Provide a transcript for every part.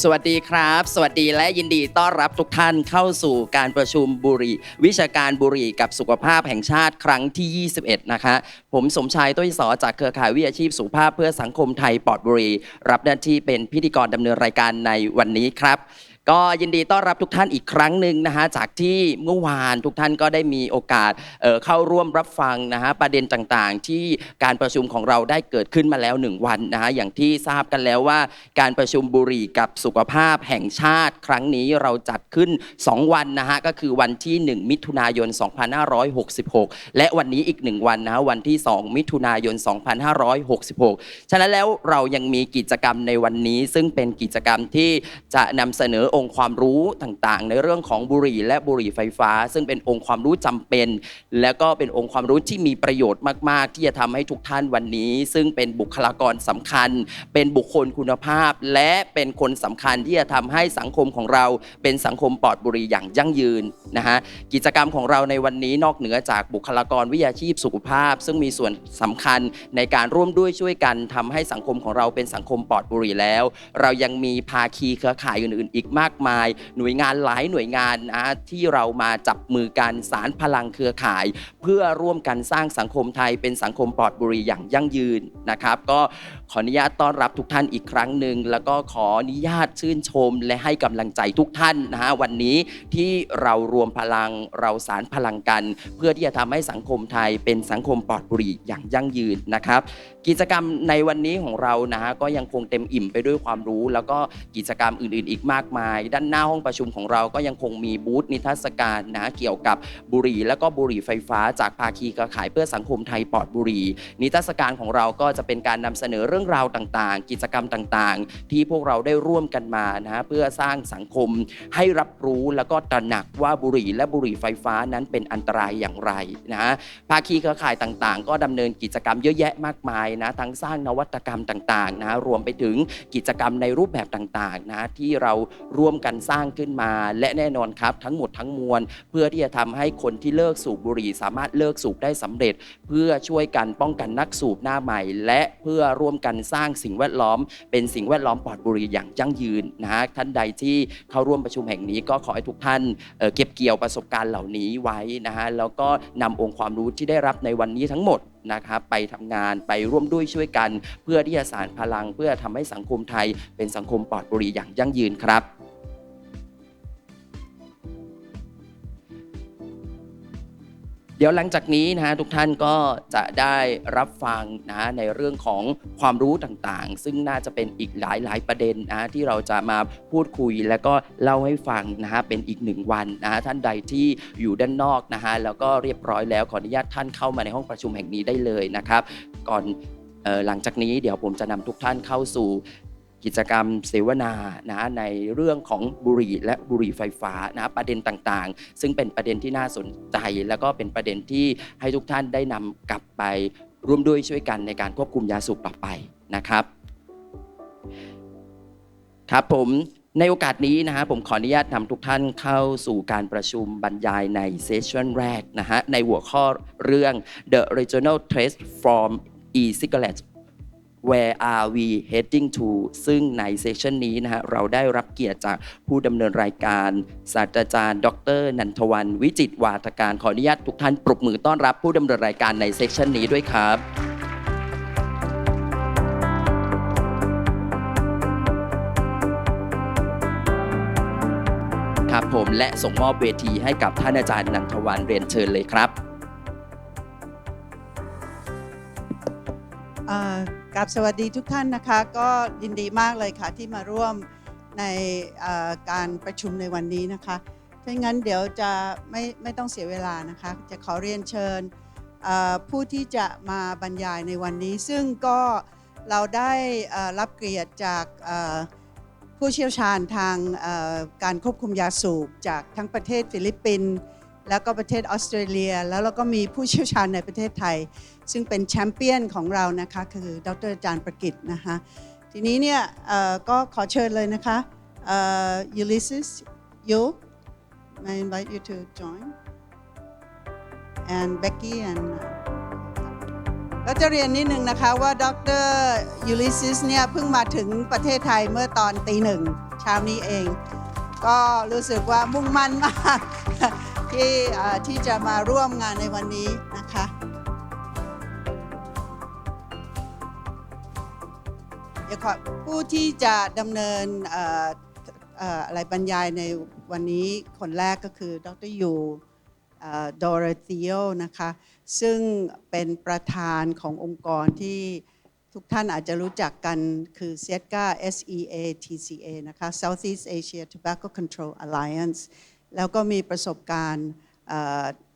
สวัสดีครับสวัสดีและยินดีต้อนรับทุกท่านเข้าสู่การประชุมบุหรี่วิชาการบุหรี่กับสุขภาพแห่งชาติครั้งที่21นะคะผมสมชายต้อยสอจากเครือข่ายวิชาชีพสุขภาพเพื่อสังคมไทยปลอดบุหรี่รับหน้าที่เป็นพิธีกรดำเนินรายการในวันนี้ครับก็ยินดีต้อนรับทุกท่านอีกครั้งหนึ่งนะฮะจากที่เมื่อวานทุกท่านก็ได้มีโอกาสเข้าร่วมรับฟังนะฮะประเด็นต่างๆที่การประชุมของเราได้เกิดขึ้นมาแล้ว1วันนะฮะอย่างที่ทราบกันแล้วว่าการประชุมบุหรี่กับสุขภาพแห่งชาติครั้งนี้เราจัดขึ้น2วันนะฮะก็คือวันที่1มิถุนายน2566และวันนี้อีก1วันนะวันที่2มิถุนายน2566ฉะนั้นแล้วเรายังมีกิจกรรมในวันนี้ซึ่งเป็นกิจกรรมที่จะนำเสนอองค์ความรู้ต่างๆในเรื่องของบุหรี่และบุหรี่ไฟฟ้าซึ่งเป็นองค์ความรู้จำเป็นและก็เป็นองค์ความรู้ที่มีประโยชน์มากๆที่จะทำให้ทุกท่านวันนี้ซึ่งเป็นบุคลากรสำคัญเป็นบุคคลคุณภาพและเป็นคนสำคัญที่จะทำให้สังคมของเราเป็นสังคมปลอดบุหรี่อย่างยั่งยืนนะฮะกิจกรรมของเราในวันนี้นอกเหนือจากบุคลากรวิชาชีพสุขภาพซึ่งมีส่วนสำคัญในการร่วมด้วยช่วยกันทำให้สังคมของเราเป็นสังคมปลอดบุหรี่แล้วเรายังมีภาคีเครือข่ายอื่นๆอีกมากมายหน่วยงานหลายหน่วยงานนะที่เรามาจับมือกันสานพลังเครือข่ายเพื่อร่วมกันสร้างสังคมไทยเป็นสังคมปลอดบุหรี่อย่างยั่งยืนนะครับก็ขออนุญาตต้อนรับทุกท่านอีกครั้งหนึ่งแล้วก็ขออนุญาตชื่นชมและให้กำลังใจทุกท่านนะฮะวันนี้ที่เรารวมพลังเราสานพลังกันเพื่อที่จะทำให้สังคมไทยเป็นสังคมปลอดบุหรี่อย่างยั่งยืนนะครับกิจกรรมในวันนี้ของเรานะฮะก็ยังคงเต็มอิ่มไปด้วยความรู้แล้วก็กิจกรรมอื่นๆอีกมากมายด้านหน้าห้องประชุมของเราก็ยังคงมีบูธนิทรรศการนะเกี่ยวกับบุหรี่และก็บุหรี่ไฟฟ้าจากภาคีเครือข่ายเพื่อสังคมไทยปลอดบุหรี่นิทรรศการของเราก็จะเป็นการนำเสนอเรื่องราวต่างๆกิจกรรมต่างๆที่พวกเราได้ร่วมกันมานะเพื่อสร้างสังคมให้รับรู้แล้วก็ตระหนักว่าบุหรี่และบุหรี่ไฟฟ้านั้นเป็นอันตรายอย่างไรนะภาคีเครือข่ายต่างๆก็ดำเนินกิจกรรมเยอะแยะมากมายนะทั้งสร้างนวัตกรรมต่างๆนะรวมไปถึงกิจกรรมในรูปแบบต่างๆนะที่เราร่วมกันสร้างขึ้นมาและแน่นอนครับทั้งหมดทั้งมวลเพื่อที่จะทำให้คนที่เลิกสูบบุหรี่สามารถเลิกสูบได้สำเร็จเพื่อช่วยกันป้องกันนักสูบหน้าใหม่และเพื่อร่วมกันสร้างสิ่งแวดล้อมเป็นสิ่งแวดล้อมปลอดบุหรี่อย่างยั่งยืนนะฮะท่านใดที่เข้าร่วมประชุมแห่งนี้ก็ขอให้ทุกท่านเก็บเกี่ยวประสบการณ์เหล่านี้ไว้นะฮะแล้วก็นำองค์ความรู้ที่ได้รับในวันนี้ทั้งหมดนะครับไปทำงานไปร่วมด้วยช่วยกันเพื่อที่จะสานพลังเพื่อทำให้สังคมไทยเป็นสังคมปลอดบุหรี่อย่างยั่งยืนครับเดี๋ยวหลังจากนี้นะฮะทุกท่านก็จะได้รับฟังนะในเรื่องของความรู้ต่างๆซึ่งน่าจะเป็นอีกหลายประเด็นนะที่เราจะมาพูดคุยแล้วก็เล่าให้ฟังนะฮะเป็นอีก1วันนะฮะท่านใดที่อยู่ด้านนอกนะฮะแล้วก็เรียบร้อยแล้วขออนุญาตท่านเข้ามาในห้องประชุมแห่งนี้ได้เลยนะครับก่อนหลังจากนี้เดี๋ยวผมจะนำทุกท่านเข้าสู่กิจกรรมเสวนานะในเรื่องของบุหรี่และบุหรี่ไฟฟ้านะประเด็นต่างๆซึ่งเป็นประเด็นที่น่าสนใจแล้วก็เป็นประเด็นที่ให้ทุกท่านได้นำกลับไปร่วมด้วยช่วยกันในการควบคุมยาสูบต่อไปนะครับครับผมในโอกาสนี้นะฮะผมขออนุญาตนำทุกท่านเข้าสู่การประชุมบรรยายในเซสชันแรกนะฮะในหัวข้อเรื่อง The Regional Threat from E-Cigarettes Where are we heading to ซึ่งในเซสชันนี้นะฮะเราได้รับเกียรติจากผู้ดำเนินรายการศาสตราจารย์ดร.นันทวรรณวิจิตรวาทการขออนุญาตทุกท่านปรบมือต้อนรับผู้ดำเนินรายการในเซสชันนี้ด้วยครับครับผมและส่งมอบเวทีให้กับท่านอาจารย์นันทวรรณเรียนเชิญเลยครับกับสวัสดีทุกท่านนะคะก็ยินดีมากเลยค่ะที่มาร่วมในการประชุมในวันนี้นะคะถ้างั้นเดี๋ยวจะไม่ต้องเสียเวลานะคะจะขอเรียนเชิญผู้ที่จะมาบรรยายในวันนี้ซึ่งก็เราได้รับเกียรติจากผู้เชี่ยวชาญทางการควบคุมยาสูบจากทั้งประเทศฟิลิปปินส์แล้วก็ประเทศออสเตรเลียแล้วเราก็มีผู้เชี่ยวชาญในประเทศไทยซึ่งเป็นแชมเปี้ยนของเรานะคะคือดร.อาจารย์ประกิตนะคะทีนี้เนี่ยก็ขอเชิญเลยนะคะUlysses you I invite you to join and Becky and ก็จะเรียนนิดนึงนะคะว่าดร. Ulysses เนี่ยเพิ่งมาถึงประเทศไทยเมื่อตอนตี 1 เช้านี้เอง ก็รู้สึกว่ามุ่งมั่นมาก ที่จะมาร่วมงานในวันนี้นะคะ เดี๋ยวขอผู้ที่จะดำเนินอะไรบรรยายในวันนี้คนแรกก็คือดรยูดอร์ติโอนะคะซึ่งเป็นประธานขององค์กรที่ทุกท่านอาจจะรู้จักกันคือ SEATCA SEATCA นะคะ Southeast Asia Tobacco Control Alliance แล้วก็มีประสบการณ์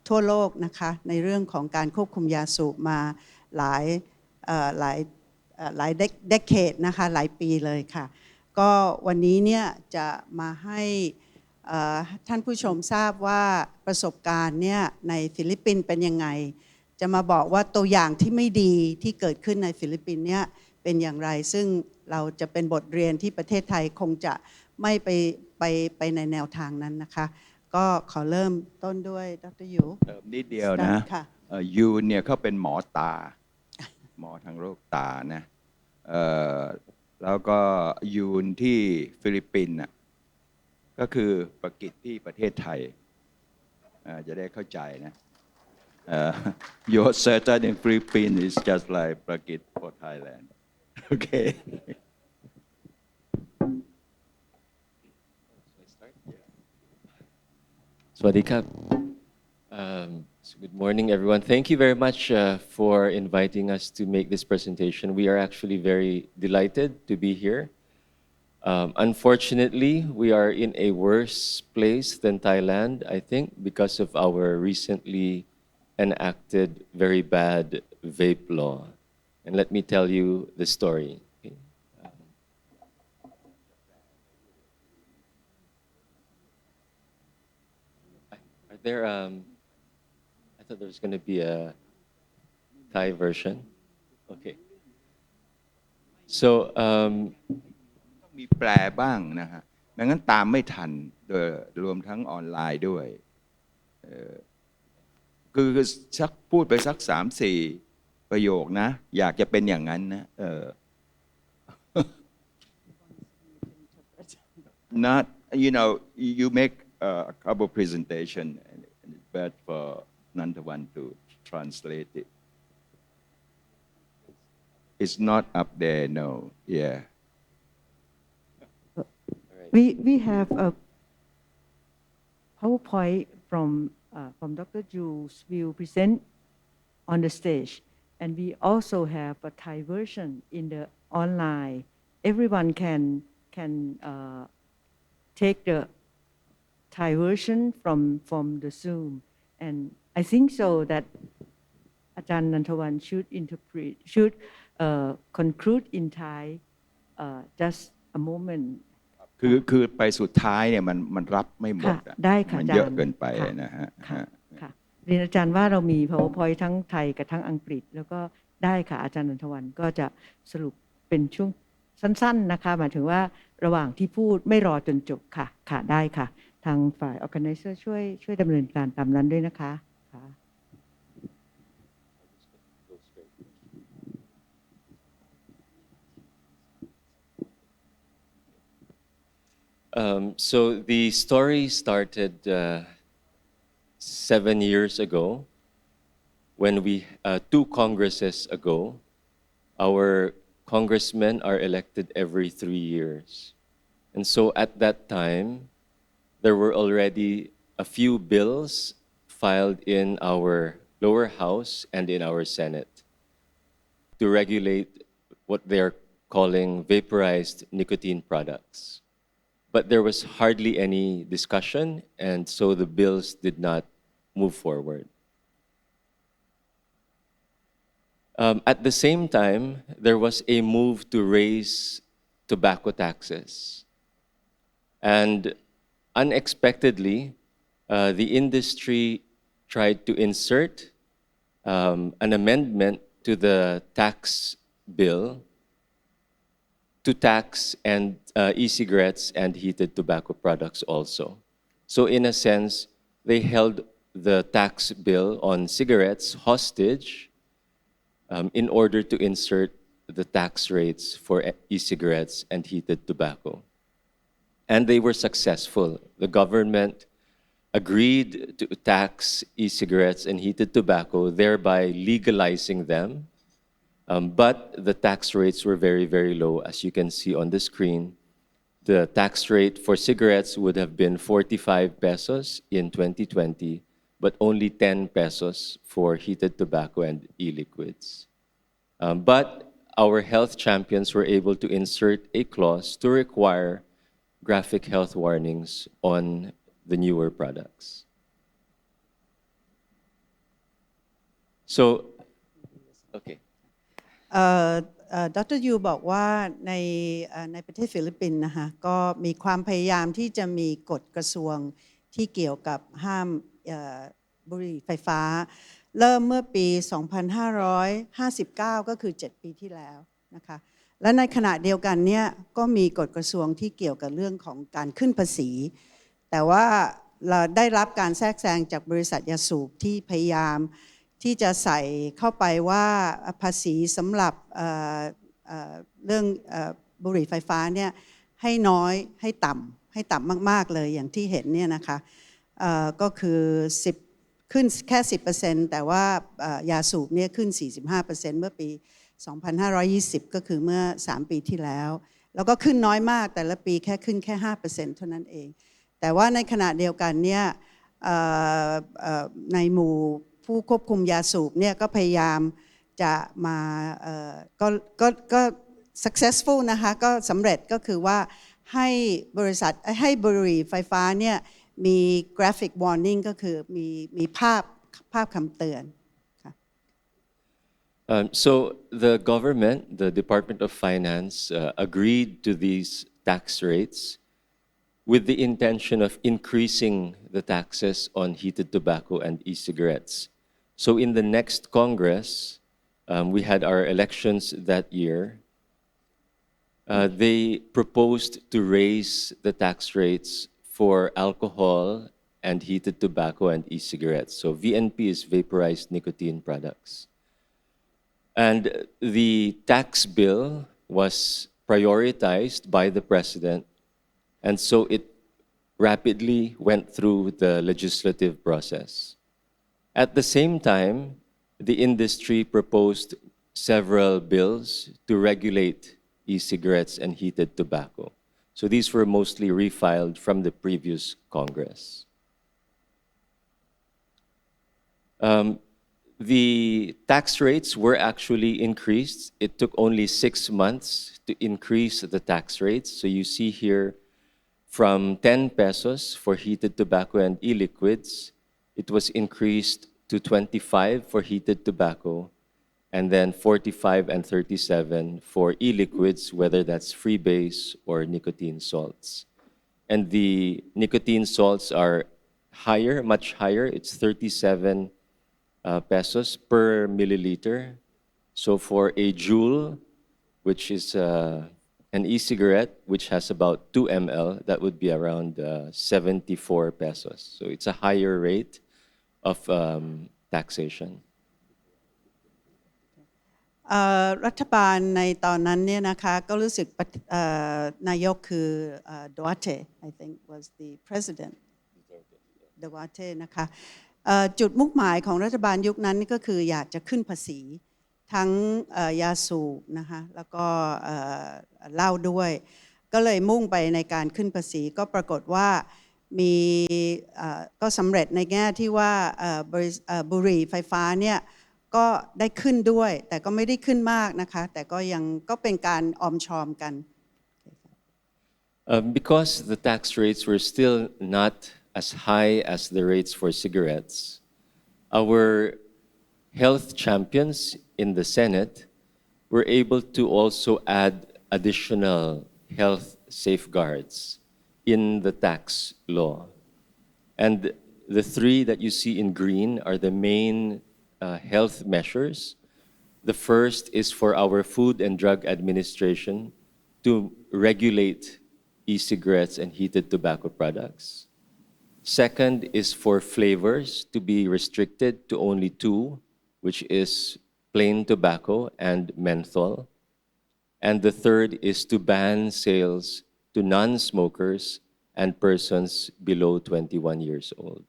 ทั่วโลกนะคะในเรื่องของการควบคุมยาสูบมาหลายเดเคดนะคะหลายปีเลยค่ะก็วันนี้เนี่ยจะมาให้ท่านผู้ชมทราบว่าประสบการณ์เนี่ยในฟิลิปปินส์เป็นยังไงจะมาบอกว่าตัวอย่างที่ไม่ดีที่เกิดขึ้นในฟิลิปปินส์เนี่ยเป็นอย่างไรซึ่งเราจะเป็นบทเรียนที่ประเทศไทยคงจะไม่ไปในแนวทางนั้นนะคะก็ขอเริ่มต้นด้วยดรยูนิดเดียวนะยูเนี่ยเขาเป็นหมอตาหมอทางโรคตานะแล้วก็ยูนที่ฟิลิปปินส์ก็คือประกิจที่ประเทศไทยจะได้เข้าใจนะYour certain in Philippines is just like ประกิจ for Thailand okay สวัสดีครับ Good morning, everyone. Thank you very much for inviting us to make this presentation. We are actually very delighted to be here. Unfortunately, we are in a worse place than Thailand, I think, because of our recently enacted very bad vape law. And let me tell you the story. Okay? Are there, I thought there was going to be a Thai version. Okay. So, มีแปลบ้างนะฮะไม่งั้นตามไม่ทันโดยรวมทั้งออนไลน์ด้วยคือสักพูดไปสัก 3-4 ประโยคนะอยากจะเป็นอย่างนั้นนะnot you know you make a couple presentation and it's bad for Nantavan to translate it it's not up there no yeah We have a PowerPoint from Dr. Jules will present on the stage, and we also have a Thai version in the online. Everyone can take the Thai version from the Zoom, and I think so that Ajahn Nantavan should conclude in Thai just a moment.คือไปสุดท้ายเนี่ยมันรับไม่หมดได้ค่ะมันเยอะเกินไปนะฮะค่ะเรียนอาจารย์ว่าเรามี PowerPoint ทั้งไทยกับทั้งอังกฤษแล้วก็ได้ค่ะอาจารย์นันทวันก็จะสรุปเป็นช่วงสั้นๆนะคะหมายถึงว่าระหว่างที่พูดไม่รอจนจบค่ะค่ะได้ค่ะทางฝ่าย Organizer ช่วยดำเนินการตามนั้นด้วยนะคะค่ะ So the story started 7 years ago when two Congresses ago, our congressmen are elected every 3 years. And so at that time, there were already a few bills filed in our lower house and in our Senate to regulate what they're calling vaporized nicotine products. But there was hardly any discussion, and so the bills did not move forward. At the same time, there was a move to raise tobacco taxes. And unexpectedly, the industry tried to insert an amendment to the tax bill to tax and e-cigarettes and heated tobacco products also. So in a sense, they held the tax bill on cigarettes hostage in order to insert the tax rates for e-cigarettes and heated tobacco. And they were successful. The government agreed to tax e-cigarettes and heated tobacco, thereby legalizing them. But the tax rates were very, very low. As you can see on the screen, the tax rate for cigarettes would have been 45 pesos in 2020, but only 10 pesos for heated tobacco and e-liquids. But our health champions were able to insert a clause to require graphic health warnings on the newer products. So, okay. ดรยูบอกว่าในประเทศฟิลิปปินส์นะคะก็มีความพยายามที่จะมีกฎกระทรวงที่เกี่ยวกับห้ามบุหรี่ไฟฟ้าเริ่มเมื่อปี 2559 ก็คือ 7 ปีที่แล้วนะคะและในขณะเดียวกันเนี่ยก็มีกฎกระทรวงที่เกี่ยวกับเรื่องของการขึ้นภาษีแต่ว่าเราได้รับการแทรกแซงจากบริษัทยาสูบที่พยายามที่จะใส่เข้าไปว่าภาษีสำหรับเรื่องบุหรี่ไฟฟ้าเนี่ยให้น้อยให้ต่ำมากๆเลยอย่างที่เห็นเนี่ยนะคะก็คือขึ้นแค่ 10% แต่ว่ายาสูบเนี่ยขึ้น 45% เมื่อปี 2520 ก็คือเมื่อ 3 ปีที่แล้วแล้วก็ขึ้นน้อยมากแต่ละปีแค่ขึ้นแค่ 5% เท่านั้นเองแต่ว่าในขณะเดียวกันเนี่ยในหมู่ผู้ควบคุมยาสูบเนี่ยก็พยายามจะมาก็ successful นะคะก็สำเร็จก็คือว่าให้บริษัทให้บุหรี่ไฟฟ้าเนี่ยมี graphic warning ก็คือมีภาพคำเตือนค่ะ So the government, the Department of Finance, agreed to these tax rates with the intention of increasing the taxes on heated tobacco and e-cigarettes. So in the next Congress, we had our elections that year. They proposed to raise the tax rates for alcohol and heated tobacco and e-cigarettes. So VNP is vaporized nicotine products. And the tax bill was prioritized by the president, and so it rapidly went through the legislative process. At the same time, the industry proposed several bills to regulate e-cigarettes and heated tobacco. So these were mostly refiled from the previous Congress. The tax rates were actually increased. It took only 6 months to increase the tax rates. So you see here from 10 pesos for heated tobacco and e-liquids, it was increased to 25 for heated tobacco, and then 45 and 37 for e-liquids, whether that's freebase or nicotine salts. And the nicotine salts are higher, much higher. It's 37 pesos per milliliter. So for a Juul, which is an e-cigarette, which has about 2 ml, that would be around 74 pesos. So it's a higher rate of taxation. รัฐบาลในตอนนั้นเนี่ยนะคะก็รู้สึกนายกคือDuarte I think was the president Duarte นะคะจุดมุ่งหมายของรัฐบาลยุคนั้นก็คืออยากจะขึ้นภาษีทั้งยาสูบนะคะแล้วก็เหล้าด้วยก็เลยมุ่งไปในการขึ้นภาษีก็ปรากฏว่ามีก็สำเร็จในแง่ที่ว่าบุหรี่ไฟฟ้าเนี่ยก็ได้ขึ้นด้วยแต่ก็ไม่ได้ขึ้นมากนะคะแต่ก็ยังก็เป็นการออมชอมกัน Because the tax rates were still not as high as the rates for cigarettes, our health champions in the Senate were able to also add additional health safeguards in the tax law. And the three that you see in green are the main health measures. The first is for our Food and Drug Administration to regulate e-cigarettes and heated tobacco products. Second is for flavors to be restricted to only 2, which is plain tobacco and menthol. And the third is to ban sales to non-smokers and persons below 21 years old.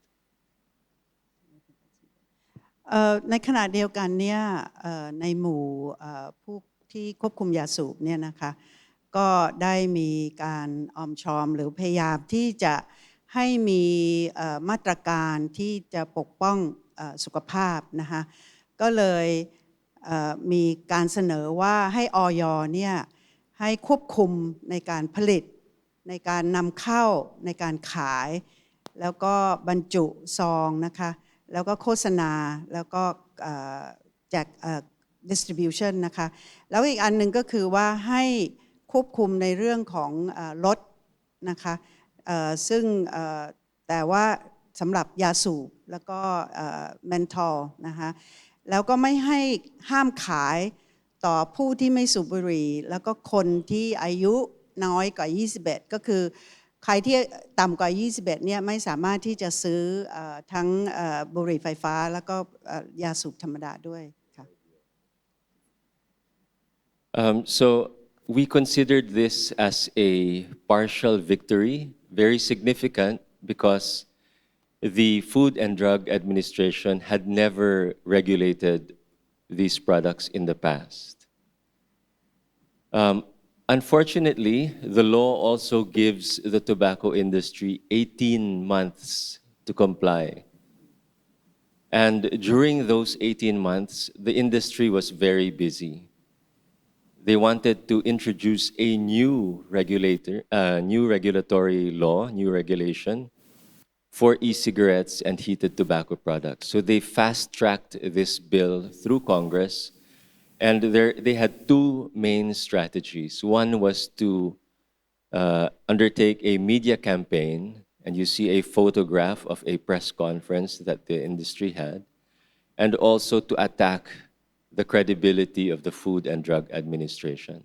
ในขณะเดียวกันเนี่ยในหมู่ผู้ที่ควบคุมยาสูบเนี่ยนะคะก็ได้มีการออมชอมหรือพยายามที่จะให้มีมาตรการที่จะปกป้องสุขภาพนะคะก็เลยมีการเสนอว่าให้อย.เนี่ยให้ควบคุมในการผลิตในการนำเข้าในการขายแล้วก็บรรจุซองนะคะแล้วก็โฆษณาแล้วก็แจกdistribution นะคะแล้วอีกอันหนึ่งก็คือว่าให้ควบคุมในเรื่องของรถนะคะซึ่งแต่ว่าสำหรับยาสูบแล้วก็เมนทอลนะคะแล้วก็ไม่ให้ห้ามขายต่อผู้ที่ไม่สูบบุหรี่แล้วก็คนที่อายุน้อยกว่า21ก็คือใครที่ต่ำกว่า21เนี่ยไม่สามารถที่จะซื้อทั้งบุหรี่ไฟฟ้าแล้วก็ยาสูบธรรมดาด้วยค่ะ So we considered this as a partial victory, very significant because the Food and Drug Administration had never regulated these products in the past. Unfortunately, the law also gives the tobacco industry 18 months to comply. And during those 18 months, the industry was very busy. They wanted to introduce a new regulatory law, new regulation for e-cigarettes and heated tobacco products. So they fast-tracked this bill through Congress, and they had two main strategies. One was to undertake a media campaign, and you see a photograph of a press conference that the industry had, and also to attack the credibility of the Food and Drug Administration.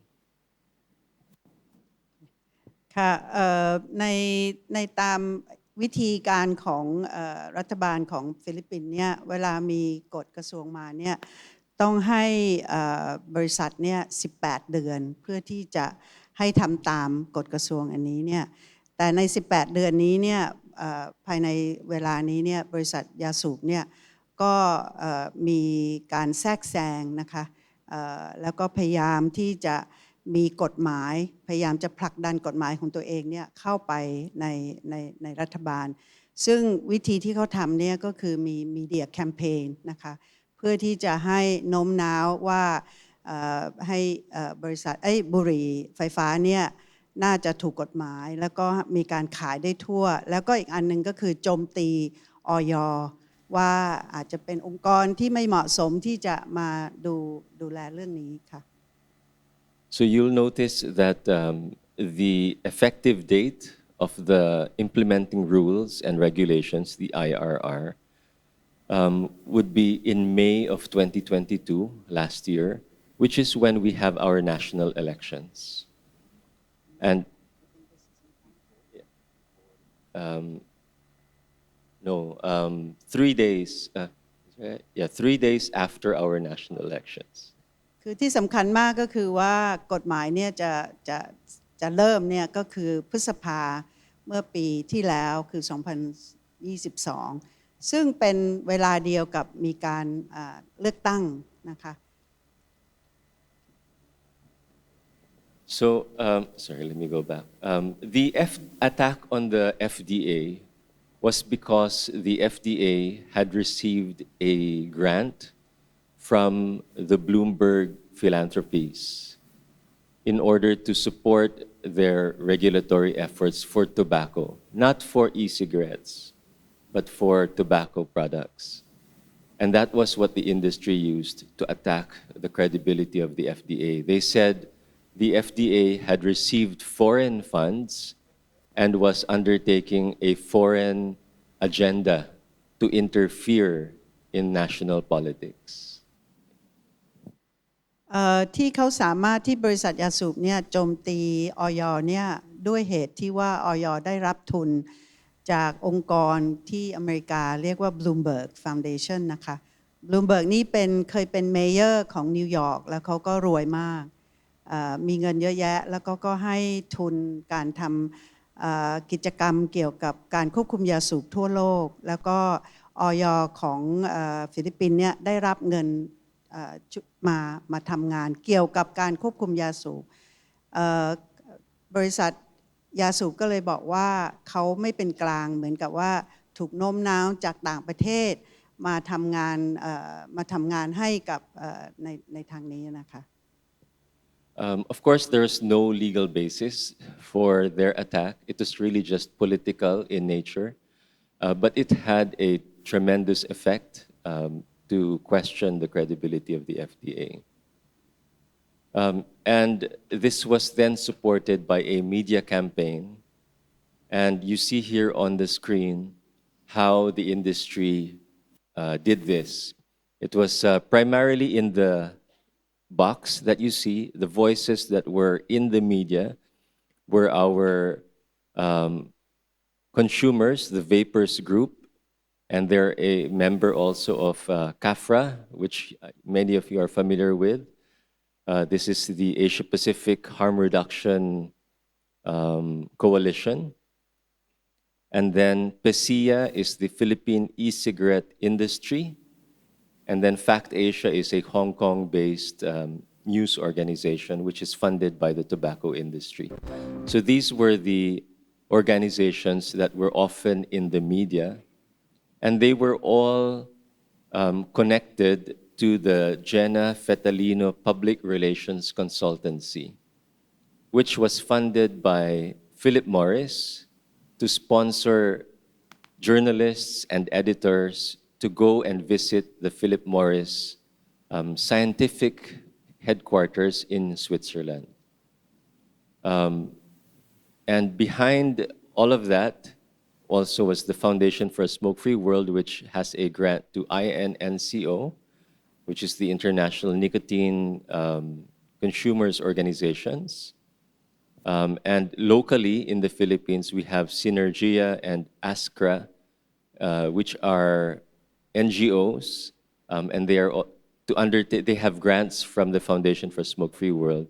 ค่ะในตามวิธีการของรัฐบาลของฟิลิปปินส์เนี่ยเวลามีกฎกระทรวงมาเนี่ยต้องให้บริษัทเนี่ย18 เดือนเพื่อที่จะให้ทำตามกฎกระทรวงอันนี้เนี่ยแต่ใน18 เดือนนี้เนี่ยภายในเวลานี้เนี่ยบริษัทยาสูบเนี่ยก็มีการแทรกแซงนะคะแล้วก็พยายามที่จะมีกฎหมายพยายามจะผลักดันกฎหมายของตัวเองเนี่ยเข้าไปในรัฐบาลซึ่งวิธีที่เขาทำเนี่ยก็คือมีมีเดียแคมเปญนะคะเพื่อที่จะให้โน้มน้าวว่าให้บริษัทบุหรี่ไฟฟ้าเนี่ยน่าจะถูกกฎหมายแล้วก็มีการขายได้ทั่วแล้วก็อีกอันหนึ่งก็คือโจมตีอย.ว่าอาจจะเป็นองค์กรที่ไม่เหมาะสมที่จะมาดูแลเรื่องนี้ค่ะ So you'll notice that the effective date of the implementing rules and regulations, the IRR, would be in May of 2022, last year, which is when we have our national elections. And no, 3 days, 3 days after our national elections. คือที่สำคัญมากก็คือว่ากฎหมายเนี่ยจะเริ่มเนี่ยก็คือพฤษภาเมื่อปีที่แล้วคือ 2022 ซึ่งเป็นเวลาเดียวกับมีการเลือกตั้งนะคะ So, sorry, let me go back. The attack on the FDA was because the FDA had received a grant from the Bloomberg Philanthropies in order to support their regulatory efforts for tobacco, not for e-cigarettes, but for tobacco products. And that was what the industry used to attack the credibility of the FDA. They said the FDA had received foreign funds and was undertaking a foreign agenda to interfere in national politics. ที่เขาสามารถที่บริษัทยาสูบเนี่ยโจมตีอย.เนี่ยด้วยเหตุที่ว่าอย.ได้รับทุนจากองค์กรที่อเมริกาเรียกว่า Bloomberg Foundation นะคะ Bloomberg นี่เคยเป็นเมเยอร์ของนิวยอร์กแล้วเขาก็รวยมาก มีเงินเยอะแยะแล้วก็ให้ทุนการทำกิจกรรมเกี่ยวกับการควบคุมยาสูบทั่วโลกแล้วก็อย.ของฟิลิปปินส์เนี่ยได้รับเงินมาทำงานเกี่ยวกับการควบคุมยาสูบบริษัทยาสูบก็เลยบอกว่าเขาไม่เป็นกลางเหมือนกับว่าถูกโน้มน้าวจากต่างประเทศมาทำงานให้กับในทางนี้นะคะ Of course, there's no legal basis for their attack. It was really just political in nature, but it had a tremendous effect to question the credibility of the FDA. And this was then supported by a media campaign. And you see here on the screen how the industry did this. It was primarily in the box that you see. The voices that were in the media were our consumers, the Vapers Group, and they're a member also of CAFRA, which many of you are familiar with. This is the Asia Pacific Harm Reduction Coalition. And then PESIA is the Philippine e-cigarette industry. And then FACT Asia is a Hong Kong-based news organization which is funded by the tobacco industry. So these were the organizations that were often in the media, and they were all connected to the Jenna Fetalino Public Relations Consultancy, which was funded by Philip Morris to sponsor journalists and editors to go and visit the Philip Morris scientific headquarters in Switzerland. And behind all of that also was the Foundation for a Smoke-Free World, which has a grant to INNCO, which is the International Nicotine Consumers Organizations. And locally in the Philippines, we have Synergia and ASCRA, which are NGOs, and they have grants from the Foundation for Smoke-Free World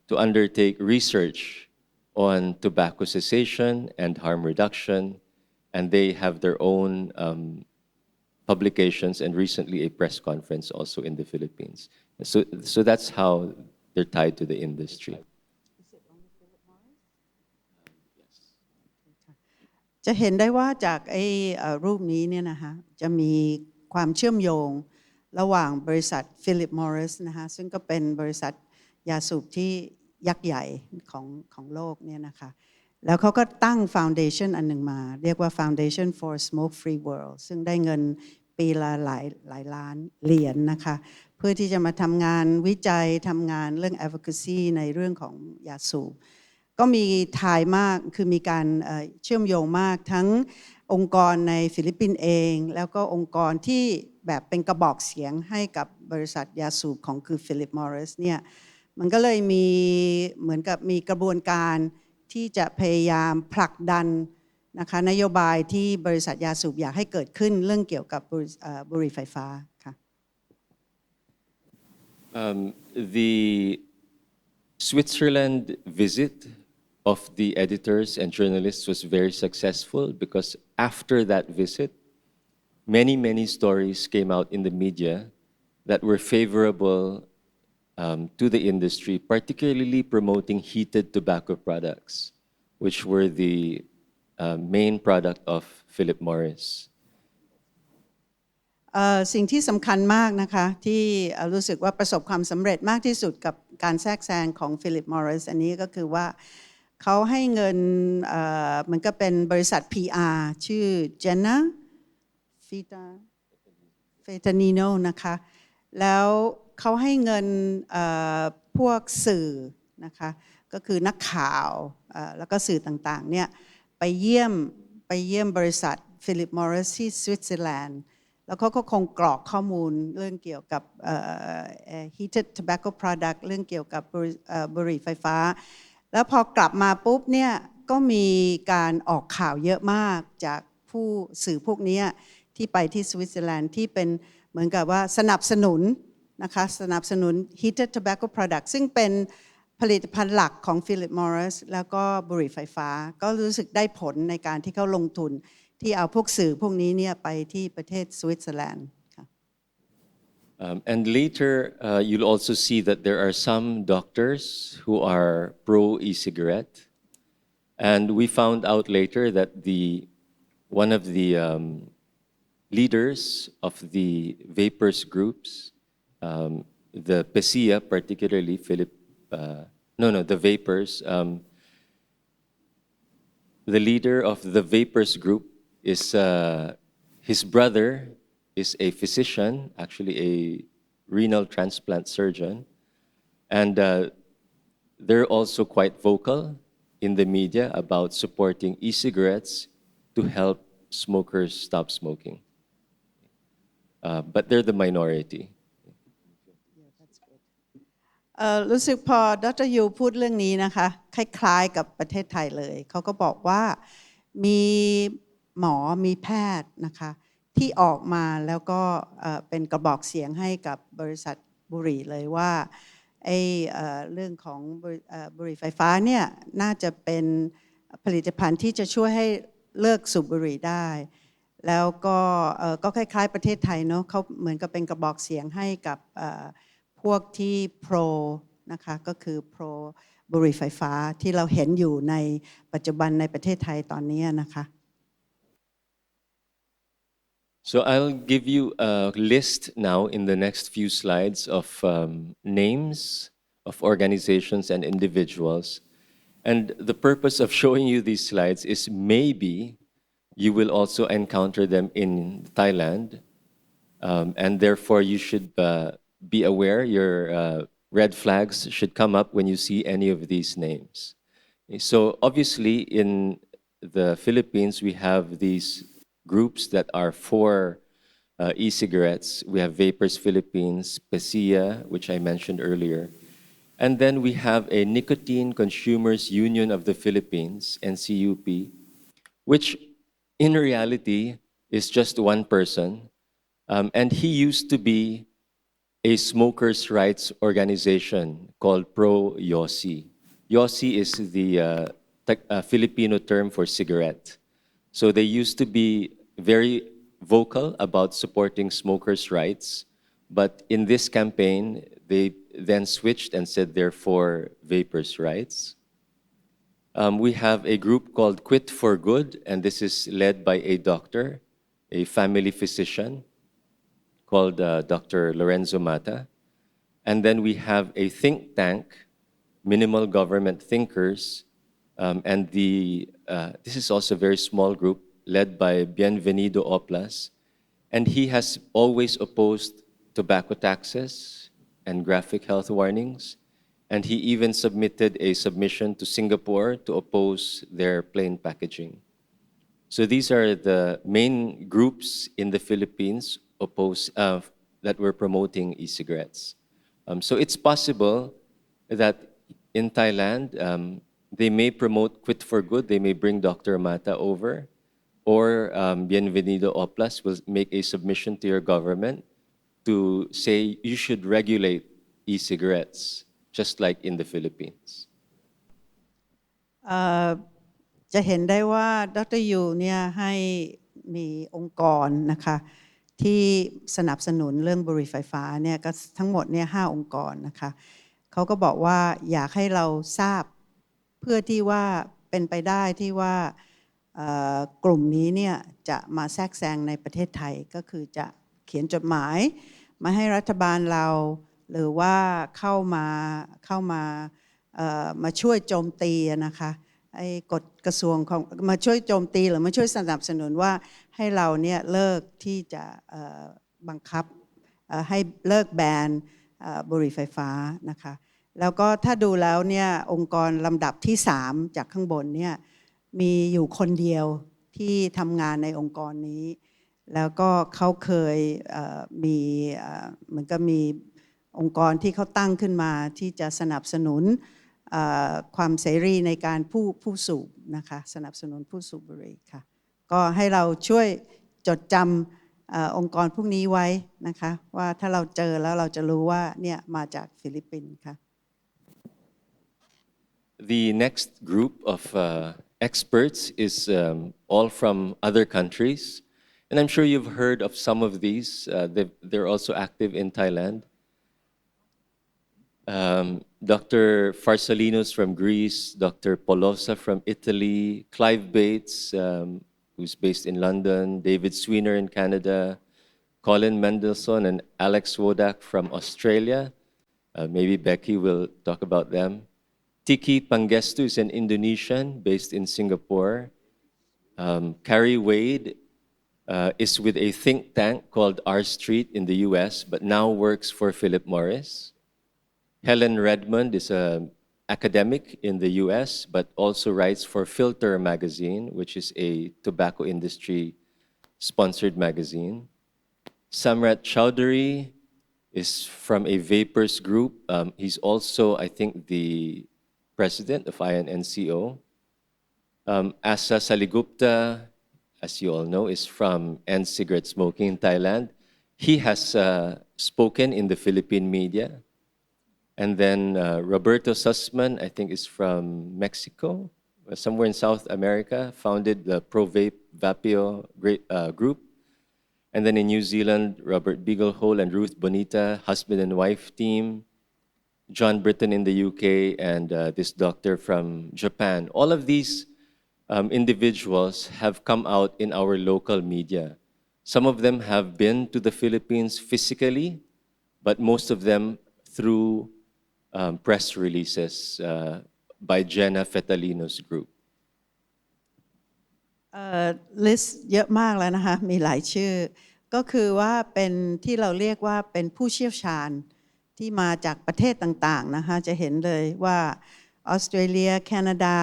to undertake research on tobacco cessation and harm reduction, and they have their own publications and recently a press conference also in the Philippines. So that's how they're tied to the industry. จะเห็นได้ว่าจากรูปนี้เนี่ยนะคะจะมีความเชื่อมโยงระหว่างบริษัท Philip Morris นะคะซึ่งก็เป็นบริษัทยาสูบที่ยักษ์ใหญ่ของโลกเนี่ยนะคะแล้วเขาก็ตั้ง Foundation อันหนึ่งมาเรียกว่า Foundation for Smoke-Free World ซึ่งได้เงินปีละหลายล้านเหรียญนะคะเพื่อที่จะมาทำงานวิจัยทำงานเรื่อง advocacy ในเรื่องของยาสูบก็มีทายมากคือมีการเชื่อมโยงมากทั้งองค์กรในฟิลิปปินส์เองแล้วก็องค์กรที่แบบเป็นกระบอกเสียงให้กับบริษัทยาสูบของคือ Philip Morris เนี่ยมันก็เลยมีเหมือนกับมีกระบวนการที่จะพยายามผลักดันนะคะนโยบายที่บริษัทยาสูบอยากให้เกิดขึ้นเรื่องเกี่ยวกับบุหรี่ไฟฟ้าค่ะ The Switzerland visit of the editors and journalists was very successful because after that visit, many stories came out in the media that were favorable to the industry, particularly promoting heated tobacco products, which were the main product of Philip Morris. สิ่งที่สำคัญมากนะคะที่รู้สึกว่าประสบความสำเร็จมากที่สุดกับการแทรกแซงของ Philip Morris อันนี้ก็คือว่าเขาให้เงินมันก็เป็นบริษัท PR ชื่อ Jenna Fetanino นะคะแล้วเขาให้เงินพวกสื่อนะคะก็คือนักข่าวแล้วก็สื่อต่างๆเนี่ยไปเยี่ยมบริษัท Philip Morris ที่สวิตเซอร์แลนด์แล้วเขาก็คงกรอกข้อมูลเรื่องเกี่ยวกับheated tobacco product เรื่องเกี่ยวกับบุหรี่ไฟฟ้าแล้วพอกลับมาปุ๊บเนี่ยก็มีการออกข่าวเยอะมากจากผู้สื่อพวกนี้ที่ไปที่สวิตเซอร์แลนด์ที่เป็นเหมือนกับว่าสนับสนุนนะคะสนับสนุน heated tobacco product ซึ่งเป็น ผลิตภัณฑ์หลักของ Philip Morris แล้วก็บุหรี่ไฟฟ้าก็รู้สึกได้ผลในการที่เขาลงทุนที่เอาพวกสื่อพวกนี้เนี่ยไปที่ประเทศสวิตเซอร์แลนด์ค่ะ And later, you'll also see that there are some doctors who are pro e-cigarette. And we found out later that one of the leaders of the vapors groups, the PESIA, particularly the vapors, the leader of the vapors group is his brother is a physician, actually a renal transplant surgeon, and they're also quite vocal in the media about supporting e-cigarettes to help smokers stop smoking. But they're the minority. รู้สึกพอดร.ยูพูดเรื่องนี้นะคะคล้ายๆกับประเทศไทยเลยเขาก็บอกว่ามีหมอมีแพทย์นะคะที่ออกมาแล้วก็เป็นกระบอกเสียงให้กับบริษัทบุหรี่เลยว่าเรื่องของบุหรี่ไฟฟ้าเนี่ยน่าจะเป็นผลิตภัณฑ์ที่จะช่วยให้เลิกสูบบุหรี่ได้แล้วก็คล้ายๆประเทศไทยเนาะเขาเหมือนกับเป็นกระบอกเสียงให้กับพวกที่โปรนะคะก็คือโปรบุหรี่ไฟฟ้าที่เราเห็นอยู่ในปัจจุบันในประเทศไทยตอนนี้นะคะ So I'll give you a list now in the next few slides of names of organizations and individuals. And the purpose of showing you these slides is maybe you will also encounter them in Thailand. And therefore you should be aware your red flags should come up when you see any of these names. So obviously in the Philippines we have these groups that are for e-cigarettes. We have Vapors Philippines, PESIA, which I mentioned earlier. And then we have a Nicotine Consumers Union of the Philippines, NCUP, which in reality is just one person. And he used to be a smokers' rights organization called Pro-YOSI. YOSI is the Filipino term for cigarette. So they used to be very vocal about supporting smokers' rights, but in this campaign, they then switched and said they're for vapors' rights. We have a group called Quit for Good, and this is led by a doctor, a family physician called Dr. Lorenzo Mata. And then we have a think tank, Minimal Government Thinkers, and this is also a very small group led by Bienvenido Oplas, and he has always opposed tobacco taxes and graphic health warnings, and he even submitted a submission to Singapore to oppose their plain packaging. So these are the main groups in the Philippines that were promoting e-cigarettes. So it's possible that in Thailand, they may promote Quit for Good, they may bring Dr. Mata over, or Bienvenido Oplas will make a submission to your government to say you should regulate e-cigarettes, just like in the Philippines. จะเห็นได้ว่าดร.ยูเนี่ยให้มีองค์กรนะคะที่สนับสนุนเรื่องบุหรี่ไฟฟ้าเนี่ยก็ทั้งหมดเนี่ย5 องค์กรนะคะเขาก็บอกว่าอยากให้เราทราบเพื่อที่ว่าเป็นไปได้ที่ว่ากลุ่มนี้เนี่ยจะมาแทรกแซงในประเทศไทยก็คือจะเขียนจดหมายมาให้รัฐบาลเราหรือว่าเข้ามาช่วยโจมตีนะคะไอ้กฎกระทรวงของมาช่วยโจมตีหรือมาช่วยสนับสนุนว่าให้เราเนี่ยเลิกที่จะบังคับให้เลิกแบนบุหรี่ไฟฟ้านะคะแล้วก็ถ้าดูแล้วเนี่ยองค์กรลำดับที่3จากข้างบนเนี่ยมีอยู่คนเดียวที่ทำงานในองค์กรนี้แล้วก็เขาเคยมีเหมือนกับมีองค์กรที่เขาตั้งขึ้นมาที่จะสนับสนุนความเสรีในการผู้สูบนะคะสนับสนุนผู้สูบบุหรี่ค่ะก็ให้เราช่วยจดจำองค์กรพวกนี้ไว้นะคะว่าถ้าเราเจอแล้วเราจะรู้ว่าเนี่ยมาจากฟิลิปปินส์ค่ะ The next group of experts is all from other countries. And I'm sure you've heard of some of these. They're also active in Thailand. Dr. Farsalinos from Greece, Dr. Polosa from Italy, Clive Bates, who's based in London, David Sweener in Canada, Colin Mendelssohn and Alex Wodak from Australia. Maybe Becky will talk about them. Tiki Pangestu is an Indonesian based in Singapore. Carrie Wade is with a think tank called R Street in the US, but now works for Philip Morris. Helen Redmond is an academic in the US, but also writes for Filter magazine, which is a tobacco industry sponsored magazine. Samrat Chowdhury is from a Vapors group. He's also, I think, the president of INNCO. Asa Saligupta, as you all know, is from End Cigarette Smoking in Thailand. He has spoken in the Philippine media. And then Roberto Sussman, I think, is from Mexico, somewhere in South America, founded the Pro-Vape Vapio group. And then in New Zealand, Robert Beaglehole and Ruth Bonita, husband and wife team. John Britton in the UK, and this doctor from Japan. All of these individuals have come out in our local media. Some of them have been to the Philippines physically, but most of them through press releases by Jenna Fetalino's group. list เยอะมากแล้วนะคะมีหลายชื่อก็คือว่าเป็นที่เราเรียกว่าเป็นผู้เชี่ยวชาญที่มาจากประเทศต่างๆนะคะจะเห็นเลยว่าออสเตรเลียแคนาดา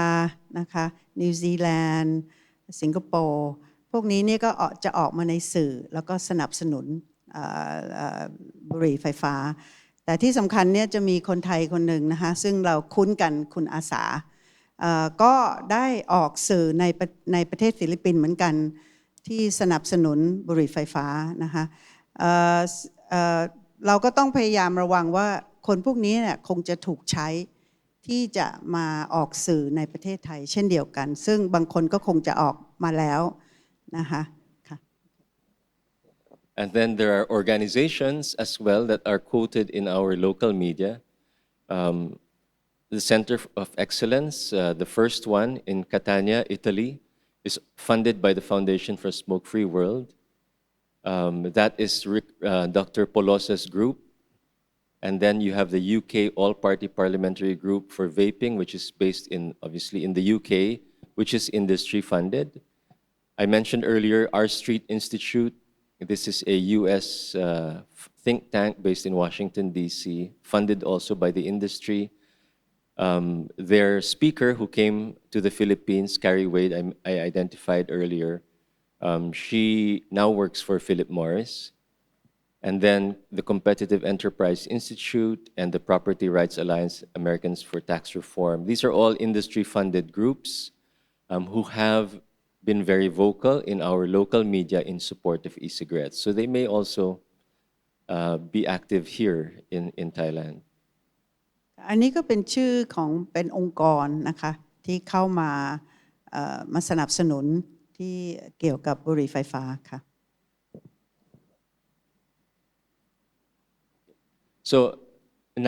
นะคะนิวซีแลนด์สิงคโปร์พวกนี้เนี่ยก็จะออกมาในสื่อแล้วก็สนับสนุนบุหรี่ไฟฟ้าแต่ที่สำคัญเนี่ยจะมีคนไทยคนหนึ่งนะคะซึ่งเราคุ้นกันคุณอาสาก็ได้ออกสื่อในประเทศฟิลิปปินส์เหมือนกันที่สนับสนุนบุหรี่ไฟฟ้านะคะเราก็ต้องพยายามระวังว่าคนพวกนี้เนี่ยคงจะถูกใช้ที่จะมาออกสื่อในประเทศไทยเช่นเดียวกันซึ่งบางคนก็คงจะออกมาแล้วนะคะค่ะ And then there are organizations as well that are quoted in our local media. The Center of Excellence, the first one in Catania, Italy, is funded by the Foundation for a Smoke-Free World. That is Dr. Polosa's group. And then you have the UK All-Party Parliamentary Group for Vaping, which is based obviously in the UK, which is industry funded. I mentioned earlier R Street Institute. This is a US think tank based in Washington, D.C., funded also by the industry. Their speaker who came to the Philippines, Carrie Wade, I identified earlier, she now works for Philip Morris. And then the Competitive Enterprise Institute and the Property Rights Alliance Americans for Tax Reform. These are all industry-funded groups who have been very vocal in our local media in support of e-cigarettes. So they may also be active here in Thailand. อันนี้ก็เป็นชื่อของเป็นองค์กรนะคะที่เข้ามาสนับสนุนที่เกี่ยวกับบุหรี่ไฟฟ้าค่ะ So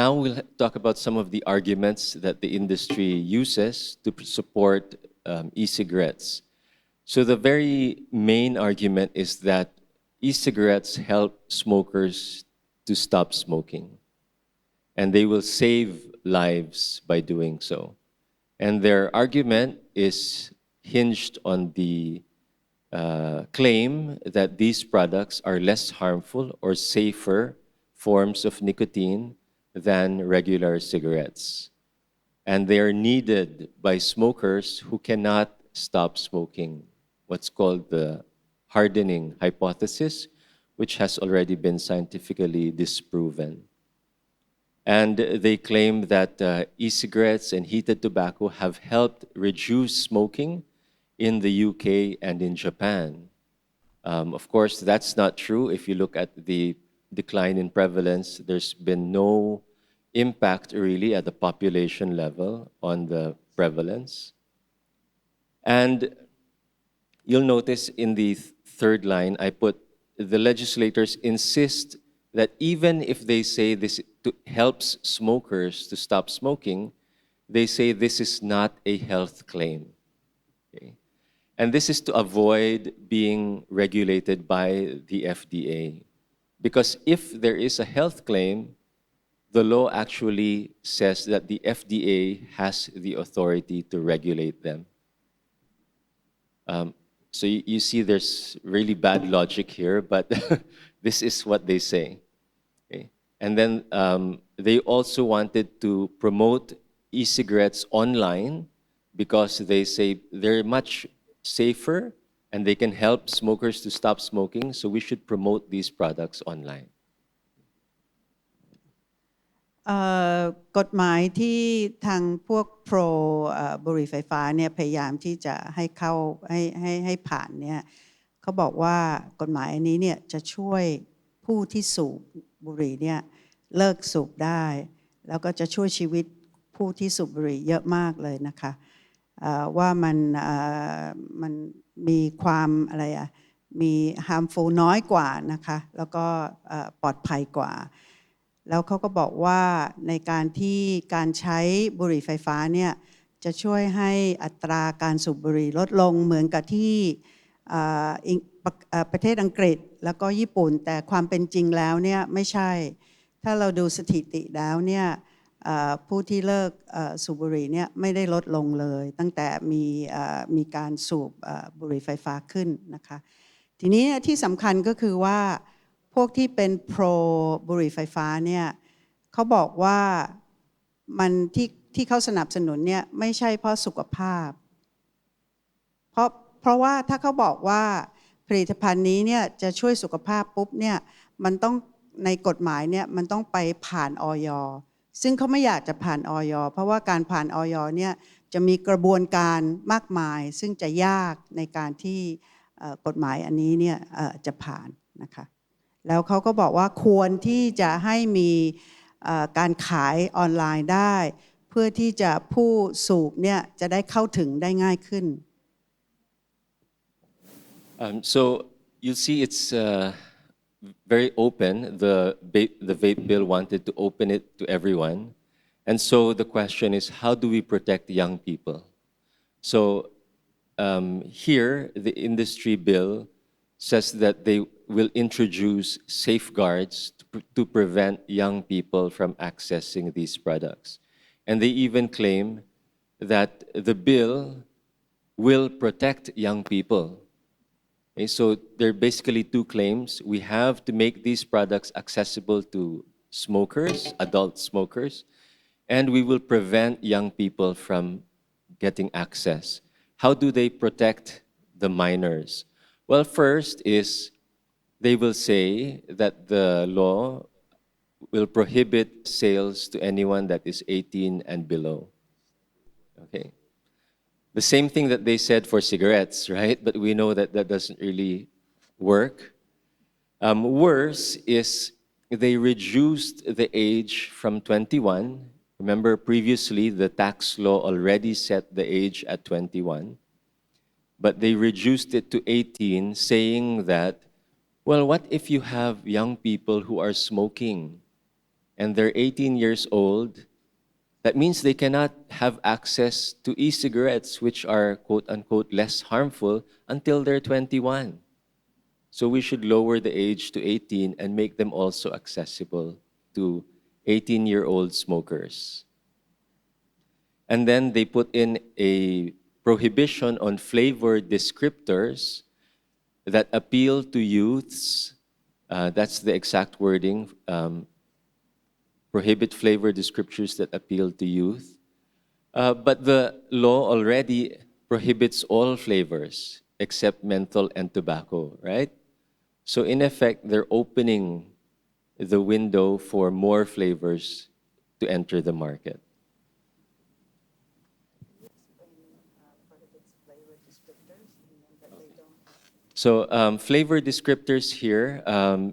now we'll talk about some of the arguments that the industry uses to support e-cigarettes. So the very main argument is that e-cigarettes help smokers to stop smoking. And they will save lives by doing so. And their argument is hinged on the claim that these products are less harmful or safer forms of nicotine than regular cigarettes. And they are needed by smokers who cannot stop smoking, what's called the hardening hypothesis, which has already been scientifically disproven. And they claim that e-cigarettes and heated tobacco have helped reduce smoking in the UK and in Japan. Of course, that's not true. If you look at the decline in prevalence, there's been no impact really at the population level on the prevalence. And you'll notice in the third line, I put the legislators insist that even if they say this helps smokers to stop smoking, they say this is not a health claim. Okay? And this is to avoid being regulated by the FDA. Because if there is a health claim, the law actually says that the FDA has the authority to regulate them. So you see there's really bad logic here, but this is what they say. Okay? And then they also wanted to promote e-cigarettes online because they say they're much safer and they can help smokers to stop smoking, so we should promote these products online. กฎหมายที่ทางพวกโปรบุหรี่ไฟฟ้าเนี่ยพยายามที่จะให้เข้าให้ผ่านเนี่ยเขาบอกว่ากฎหมายอันนี้เนี่ยจะช่วยผู้ที่สูบบุหรี่เนี่ยเลิกสูบได้แล้วก็จะช่วยชีวิตผู้ที่สูบบุหรี่เยอะมากเลยนะคะว่ามันมีความอะไรมี harmful น้อยกว่านะคะแล้วก็ปลอดภัยกว่าแล้วเขาก็บอกว่าในการใช้บุหรี่ไฟฟ้าเนี่ยจะช่วยให้อัตราการสูบบุหรี่ลดลงเหมือนกับที่ประเทศอังกฤษแล้วก็ญี่ปุ่นแต่ความเป็นจริงแล้วเนี่ยไม่ใช่ถ้าเราดูสถิติแล้วเนี่ยผู้ที่เลิกสูบบุหรี่เนี่ยไม่ได้ลดลงเลยตั้งแต่มีการสูบบุหรี่ไฟฟ้าขึ้นนะคะทีนี้ที่สำคัญก็คือว่าพวกที่เป็นโปรบุหรี่ไฟฟ้าเนี่ยเขาบอกว่ามันที่เขาสนับสนุนเนี่ยไม่ใช่เพราะสุขภาพเพราะว่าถ้าเขาบอกว่าผลิตภัณฑ์นี้เนี่ยจะช่วยสุขภาพปุ๊บเนี่ยมันต้องในกฎหมายเนี่ยมันต้องไปผ่านอย.ซึ่งเขาไม่อยากจะผ่านอย.เพราะว่าการผ่านอย.เนี่ยจะมีกระบวนการมากมายซึ่งจะยากในการที่กฎหมายอันนี้เนี่ยจะผ่านนะคะแล้วเขาก็บอกว่าควรที่จะให้มีการขายออนไลน์ได้เพื่อที่จะผู้สูบเนี่ยจะได้เข้าถึงได้ง่ายขึ้น So you see it's very open. The vape bill wanted to open it to everyone. And so the question is, how do we protect young people? So here, the industry bill says that they will introduce safeguards to prevent young people from accessing these products. And they even claim that the bill will protect young people. Okay, so there are basically two claims. We have to make these products accessible to smokers, adult smokers, and we will prevent young people from getting access. How do they protect the minors? Well, first is they will say that the law will prohibit sales to anyone that is 18 and below. Okay. The same thing that they said for cigarettes, right? But we know that that doesn't really work. Worse is they reduced the age from 21. Remember, previously, the tax law already set the age at 21. But they reduced it to 18, saying that, well, what if you have young people who are smoking and they're 18 years old? That means they cannot have access to e-cigarettes, which are quote-unquote less harmful, until they're 21. So we should lower the age to 18 and make them also accessible to 18-year-old smokers. And then they put in a prohibition on flavor descriptors that appeal to youths. That's the exact wording. Prohibit flavor descriptors that appeal to youth. But the law already prohibits all flavors except menthol and tobacco, right? So in effect, they're opening the window for more flavors to enter the market. So flavor descriptors here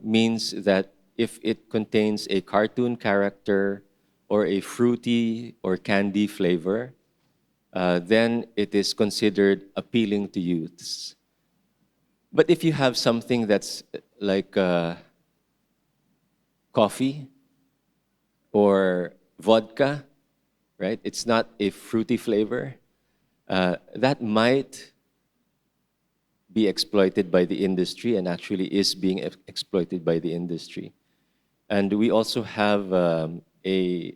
means that if it contains a cartoon character or a fruity or candy flavor, then it is considered appealing to youths. But if you have something that's like coffee or vodka, right? It's not a fruity flavor. That might be exploited by the industry and actually is being exploited by the industry. And we also have a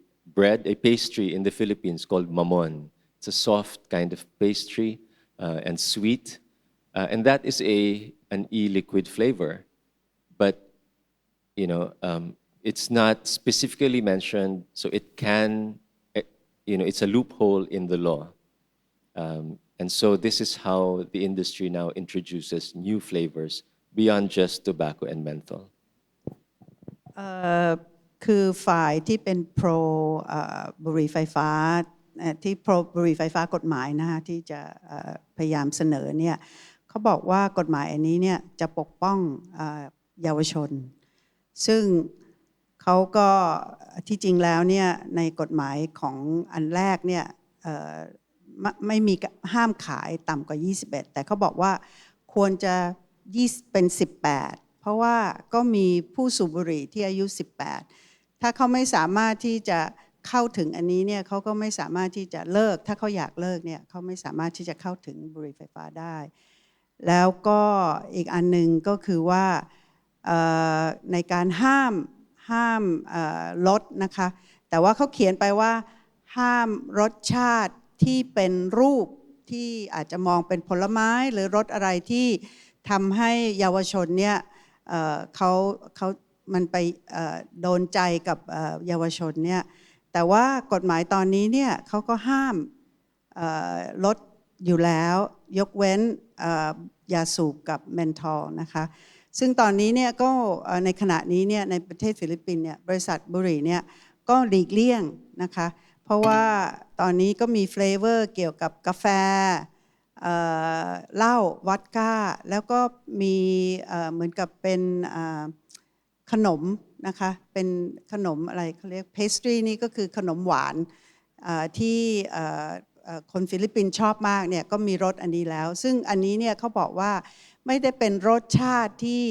pastry in the Philippines called mamon. It's a soft kind of pastry and sweet. And that is an e-liquid flavor. But, it's not specifically mentioned, so it can, it's a loophole in the law. And so this is how the industry now introduces new flavors beyond just tobacco and menthol. คือฝ่ายที่เป็นโปรบุหรี่ไฟฟ้าที่โปรบุหรี่ไฟฟ้ากฎหมายนะคะที่จะพยายามเสนอเนี่ยเขาบอกว่ากฎหมายอันนี้เนี่ยจะปกป้องเยาวชนซึ่งเขาก็ที่จริงแล้วเนี่ยในกฎหมายของอันแรกเนี่ยไม่มีห้ามขายต่ำกว่า21แต่เขาบอกว่าควรจะเป็น18เพราะว่าก็มีผู้สูบบุหรี่ที่อายุ18ถ้าเขาไม่สามารถที่จะเข้าถึงอันนี้เนี่ยเขาก็ไม่สามารถที่จะเลิกถ้าเขาอยากเลิกเนี่ยเขาไม่สามารถที่จะเข้าถึงบุหรี่ไฟฟ้าได้แล้วก็อีกอันนึงก็คือว่าในการห้ามลดนะคะแต่ว่าเขาเขียนไปว่าห้ามรสชาติที่เป็นรูปที่อาจจะมองเป็นผลไม้หรือรสอะไรที่ทำให้เยาวชนเนี่ยมันไปโดนใจกับเยาวชนเนี่ยแต่ว่ากฎหมายตอนนี้เนี่ยเขาก็ห้ามลดอยู่แล้วยกเว้นยาสูบกับเมนทอลนะคะซึ่งตอนนี้เนี่ยก็ในขณะนี้เนี่ยในประเทศฟิลิปปินส์เนี่ยบริษัทบุหรี่เนี่ยก็หลีกเลี่ยงนะคะเพราะว่าตอนนี้ก็มีเฟลเวอร์เกี่ยวกับกาแฟเหล้าวัดก้าแล้วก็มีเหมือนกับเป็นขนมนะคะเป็นขนมอะไรเขาเรียกเพสตรีนี่ก็คือขนมหวานที่คนฟิลิปปินส์ชอบมากเนี่ยก็มีรสอันนี้แล้วซึ่งอันนี้เนี่ยเขาบอกว่าไม่ได้เป็นรสชาติที่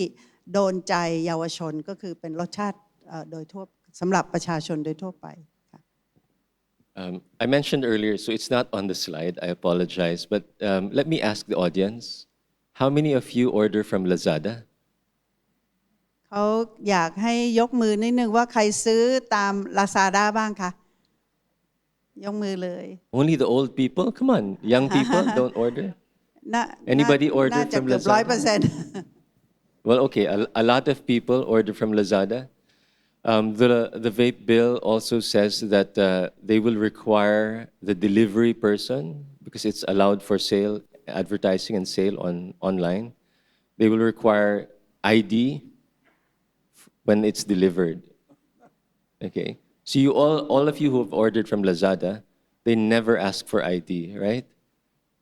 โดนใจเยาวชนก็คือเป็นรสชาติโดยทั่วสำหรับประชาชนโดยทั่วไป I mentioned earlier, so it's not on the slide, I apologize, but let me ask the audience, how many of you order from Lazada? เขาอยากให้ยกมือนิดนึงว่าใครซื้อตาม Lazada บ้างคะยกมือเลย Only the old people? Come on, young people don't order? Anybody order น่าจะ from เกือบ Lazada? 100% Well, okay, a lot of people order from Lazada. The vape bill also says that they will require the delivery person, because it's allowed for sale, advertising and sale online. They will require ID when it's delivered. Okay, so all of you who have ordered from Lazada, they never ask for ID, right?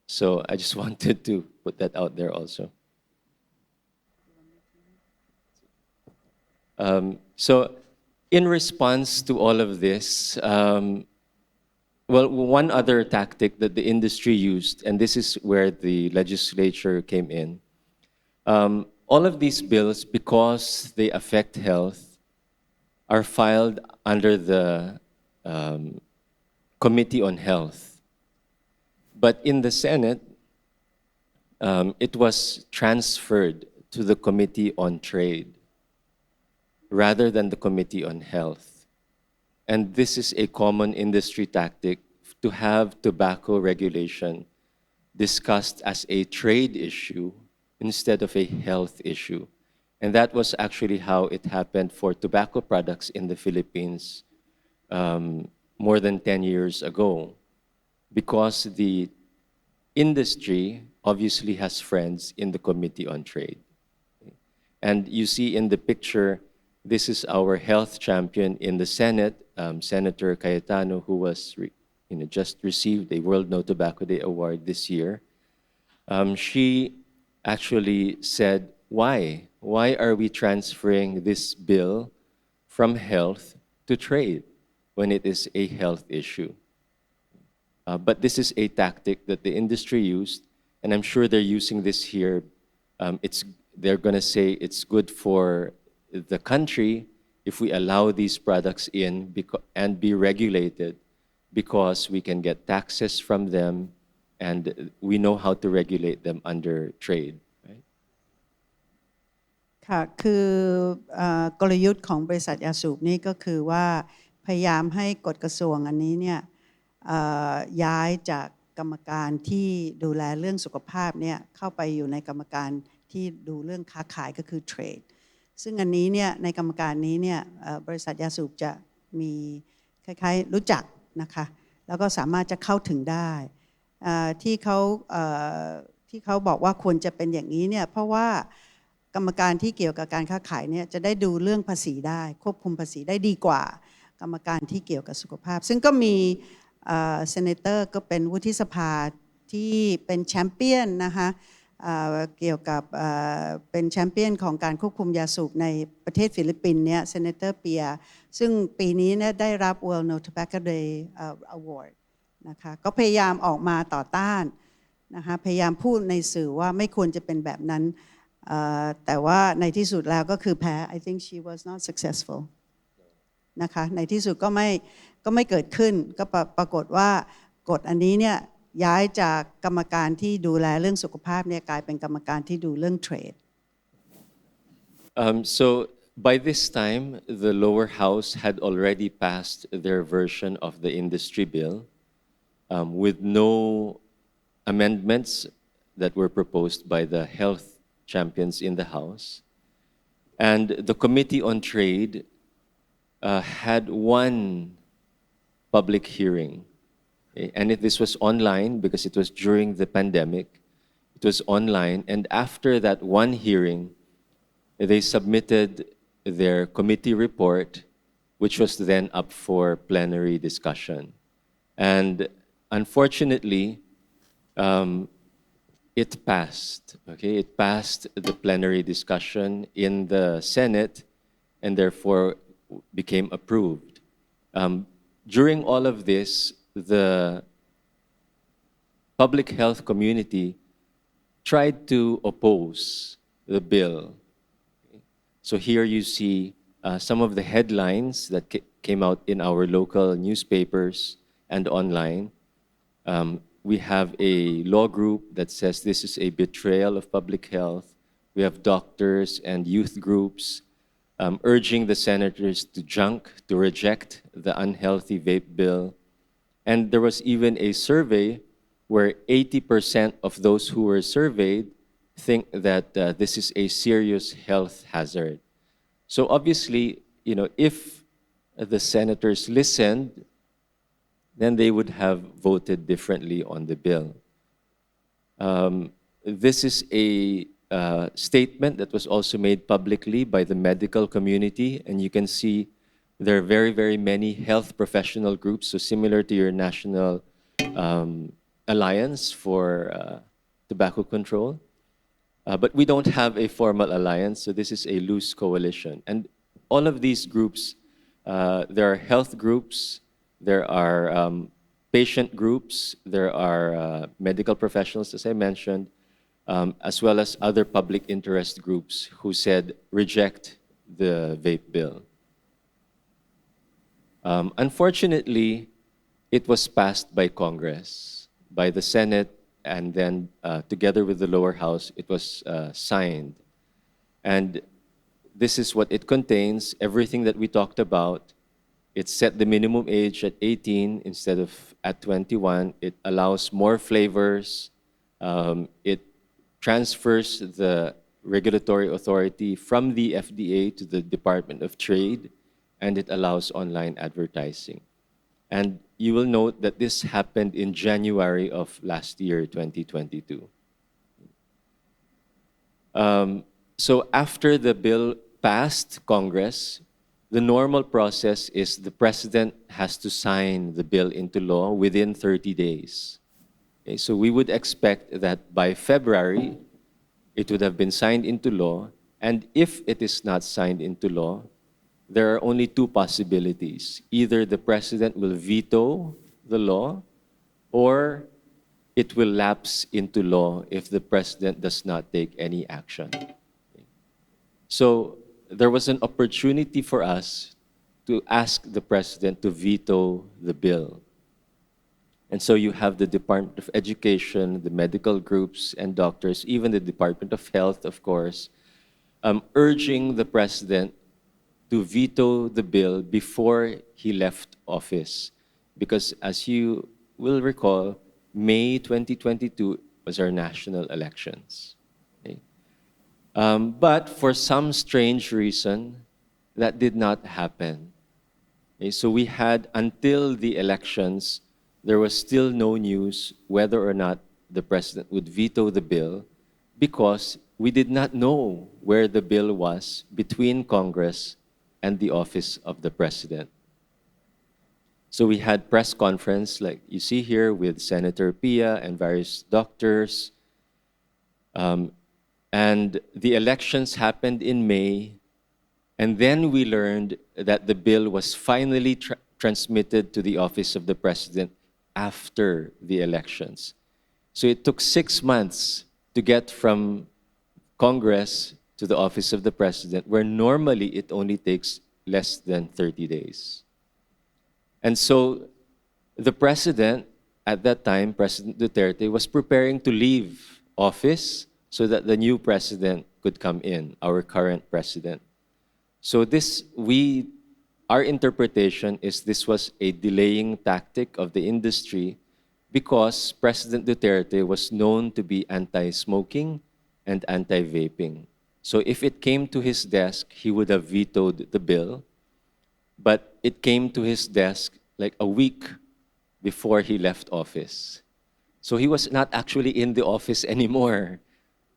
So I just wanted to put that out there also. So in response to all of this, well, one other tactic that the industry used, and this is where the legislature came in, all of these bills, because they affect health, are filed under the Committee on Health. But in the Senate, it was transferred to the Committee on Trade rather than the Committee on Health. And this is a common industry tactic to have tobacco regulation discussed as a trade issue instead of a health issue. And that was actually how it happened for tobacco products in the Philippines more than 10 years ago, because the industry obviously has friends in the Committee on Trade. And you see in the picture, this is our health champion in the Senate, Senator Cayetano, who was just received a World No Tobacco Day award this year. She actually said, why? Why are we transferring this bill from health to trade when it is a health issue? But this is a tactic that the industry used, and I'm sure they're using this here. They're going to say it's good for the country if we allow these products in and be regulated, because we can get taxes from them, and we know how to regulate them under trade. Right? ค่ะคือกลยุทธ์ของบริษัทยาสูบนี่ก็คือว่าพยายามให้กฎกระทรวงอันนี้เนี่ยย้ายจากกรรมการที่ดูแลเรื่องสุขภาพเนี่ยเข้าไปอยู่ในกรรมการที่ดูเรื่องค้าขายก็คือเทรดซึ่งอันนี้เนี่ยในกรรมการนี้เนี่ยบริษัทยาสูบจะมีคล้ายๆรู้จักนะคะแล้วก็สามารถจะเข้าถึงได้ที่เขาบอกว่าควรจะเป็นอย่างนี้เนี่ยเพราะว่ากรรมการที่เกี่ยวกับการค้าขายเนี่ยจะได้ดูเรื่องภาษีได้ควบคุมภาษีได้ดีกว่ากรรมการที่เกี่ยวกับสุขภาพซึ่งก็มีเซเนเตอร์ก็เป็นวุฒิสภาที่เป็นแชมเปี้ยนนะคะเกี่ยวกับเป็นแชมเปี้ยนของการควบคุมยาสูบในประเทศฟิลิปปินส์เนี่ยเซเนเตอร์เปียซึ่งปีนี้เนี่ยได้รับ World No Tobacco Day Award นะคะก็พยายามออกมาต่อต้านนะคะพยายามพูดในสื่อว่าไม่ควรจะเป็นแบบนั้นแต่ว่าในที่สุดแล้วก็คือแพ้ I think she was not successful นะคะในที่สุดก็ไม่เกิดขึ้นก็ปรากฏว่ากฎอันนี้เนี่ยย้ายจากกรรมการที่ดูแลเรื่องสุขภาพเนี่ยกลายเป็นกรรมการที่ดูเรื่องเทรด So by this time, the lower house had already passed their version of the industry bill with no amendments that were proposed by the health champions in the House. And the Committee on Trade had one public hearing. And this was online because it was during the pandemic. It was online. And after that one hearing, they submitted their committee report, which was then up for plenary discussion. And unfortunately, it passed. Okay, it passed the plenary discussion in the Senate, and therefore became approved. During all of this, the public health community tried to oppose the bill. So here you see some of the headlines that came out in our local newspapers and online. We have a law group that says this is a betrayal of public health. We have doctors and youth groups urging the senators to reject the unhealthy vape bill. And there was even a survey where 80% of those who were surveyed think that this is a serious health hazard. So obviously, if the senators listened, then they would have voted differently on the bill. This is a statement that was also made publicly by the medical community, and you can see there are very, very many health professional groups, so similar to your National Alliance for Tobacco Control. But we don't have a formal alliance, so this is a loose coalition. And all of these groups, there are health groups, there are patient groups, there are medical professionals, as I mentioned, as well as other public interest groups who said reject the vape bill. Unfortunately, it was passed by Congress, by the Senate, and then together with the lower house, it was signed. And this is what it contains, everything that we talked about. It set the minimum age at 18 instead of at 21. It allows more flavors. It transfers the regulatory authority from the FDA to the Department of Trade, and it allows online advertising. And you will note that this happened in January of last year, 2022. So after the bill passed Congress, the normal process is the president has to sign the bill into law within 30 days. Okay, so we would expect that by February, it would have been signed into law. And if it is not signed into law, there are only two possibilities. Either the president will veto the law, or it will lapse into law if the president does not take any action. So there was an opportunity for us to ask the president to veto the bill. And so you have the Department of Education, the medical groups and doctors, even the Department of Health, of course, urging the president to veto the bill before he left office. Because as you will recall, May 2022 was our national elections. Okay? But for some strange reason, that did not happen. Okay? So we had, until the elections, there was still no news whether or not the president would veto the bill because we did not know where the bill was between Congress and the office of the president. So we had press conference like you see here with Senator Pia and various doctors. And the elections happened in May. And then we learned that the bill was finally transmitted to the office of the president after the elections. So it took 6 months to get from Congress to the office of the president, where normally it only takes less than 30 days. And so the president, at that time, President Duterte, was preparing to leave office so that the new president could come in, our current president. So our interpretation is this was a delaying tactic of the industry because President Duterte was known to be anti-smoking and anti-vaping. So if it came to his desk, he would have vetoed the bill, but it came to his desk like a week before he left office. So he was not actually in the office anymore.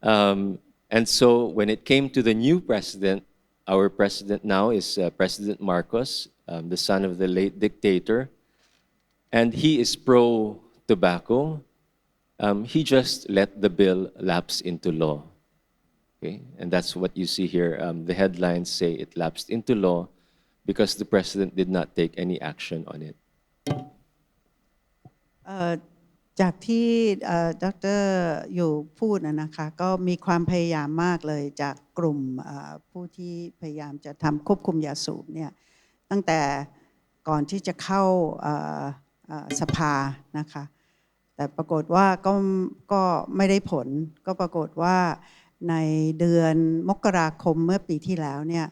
And so when it came to the new president, our president now is President Marcos, the son of the late dictator, and he is pro-tobacco. He just let the bill lapse into law. Okay? And that's what you see here. The headlines say it lapsed into law because the president did not take any action on it. จากที่ดร.อยู่พูดนะคะก็มีความพยายามมากเลยจากกลุ่มผู้ที่พยายามจะทำควบคุมยาสูบเนี่ยตั้งแต่ก่อนที่จะเข้าสภานะคะแต่ปรากฏว่าก็ไม่ได้ผลก็ปรากฏว่าในเดือนมกราคมเมื่อปีที่แล้วเนี่ย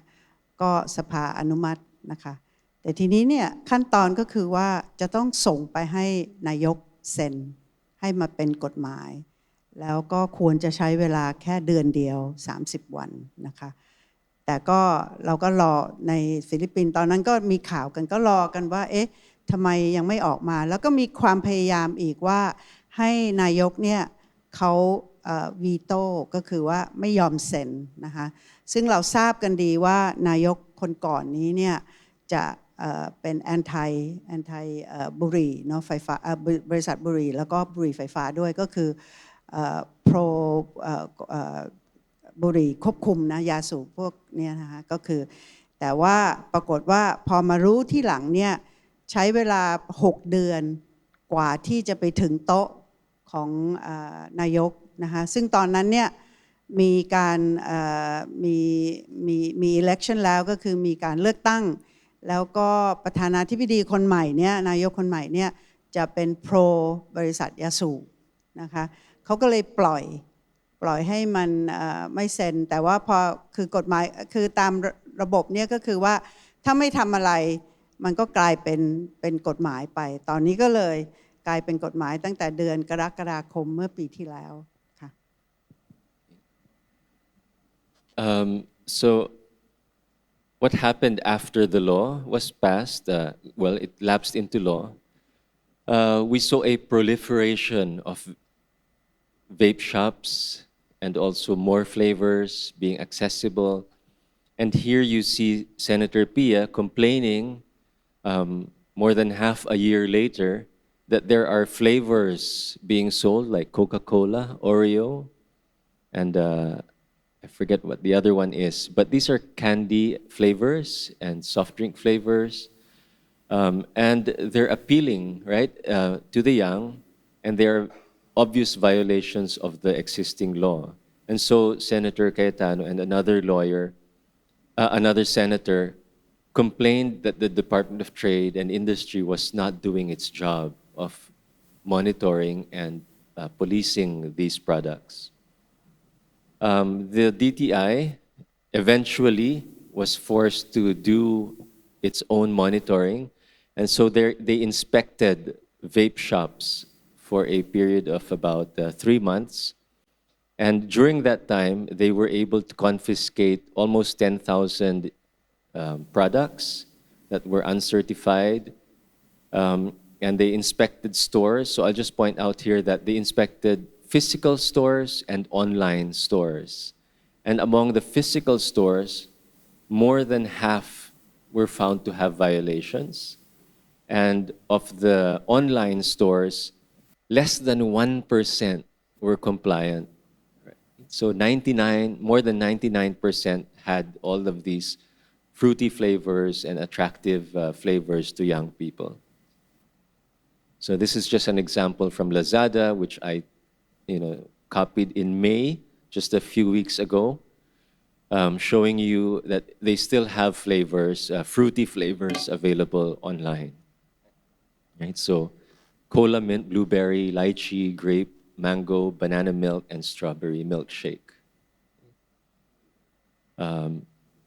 ก็สภาอนุมัตินะคะแต่ทีนี้เนี่ยขั้นตอนก็คือว่าจะต้องส่งไปให้นายกเซ็นให้มาเป็นกฎหมายแล้วก็ควรจะใช้เวลาแค่เดือนเดียว30 วันนะคะแต่ก็เราก็รอในฟิลิปปินส์ตอนนั้นก็มีข่าวกันก็รอกันว่าเอ๊ะทำไมยังไม่ออกมาแล้วก็มีความพยายามอีกว่าให้นายกเนี่ยเขาวีโต้ก็คือว่าไม่ยอมเซ็นนะคะซึ่งเราทราบกันดีว่านายกคนก่อนนี้เนี่ยจะเป็นแอนตี้บุหรี่เนาะไฟฟ้าบริษัทบุหรี่แล้วก็บุหรี่ไฟฟ้าด้วยก็คือโปรบุหรี่ควบคุมนะยาสูบพวกนี้นะคะก็คือแต่ว่าปรากฏว่าพอมารู้ที่หลังเนี่ยใช้เวลา6 เดือนกว่าที่จะไปถึงโต๊ะของนายกนะคะซึ่งตอนนั้นเนี่ยมีการมี election แล้วก็คือมีการเลือกตั้งแล้วก็ประธานาธิบดีคนใหม่เนี่ยนายกคนใหม่เนี่ยจะเป็นโปรบริษัทยาสูบนะคะเขาก็เลยปล่อยให้มันไม่เซ็นแต่ว่าพอคือกฎหมายคือตามระบบเนี่ยก็คือว่าถ้าไม่ทำอะไรมันก็กลายเป็นกฎหมายไปตอนนี้ก็เลยกลายเป็นกฎหมายตั้งแต่เดือนกรกฎาคมเมื่อปีที่แล้วค่ะ So what happened after the law was passed, it lapsed into law, we saw a proliferation of vape shops and also more flavors being accessible. And here you see Senator Pia complaining more than half a year later that there are flavors being sold like Coca-Cola, Oreo, and I forget what the other one is, but these are candy flavors and soft drink flavors. And they're appealing, right, to the young and they are obvious violations of the existing law. And so Senator Cayetano and another lawyer, another senator, complained that the Department of Trade and Industry was not doing its job of monitoring and policing these products. The DTI eventually was forced to do its own monitoring, and so they inspected vape shops for a period of about 3 months. And during that time, they were able to confiscate almost 10,000 products that were uncertified. And they inspected stores. So I'll just point out here that they inspected physical stores and online stores. And among the physical stores, more than half were found to have violations. And of the online stores, less than 1% were compliant. So more than 99% had all of these fruity flavors and attractive flavors to young people. So this is just an example from Lazada, which I copied in May, just a few weeks ago, showing you that they still have flavors, fruity flavors available online. Right? So cola, mint, blueberry, lychee, grape, mango, banana milk, and strawberry milkshake.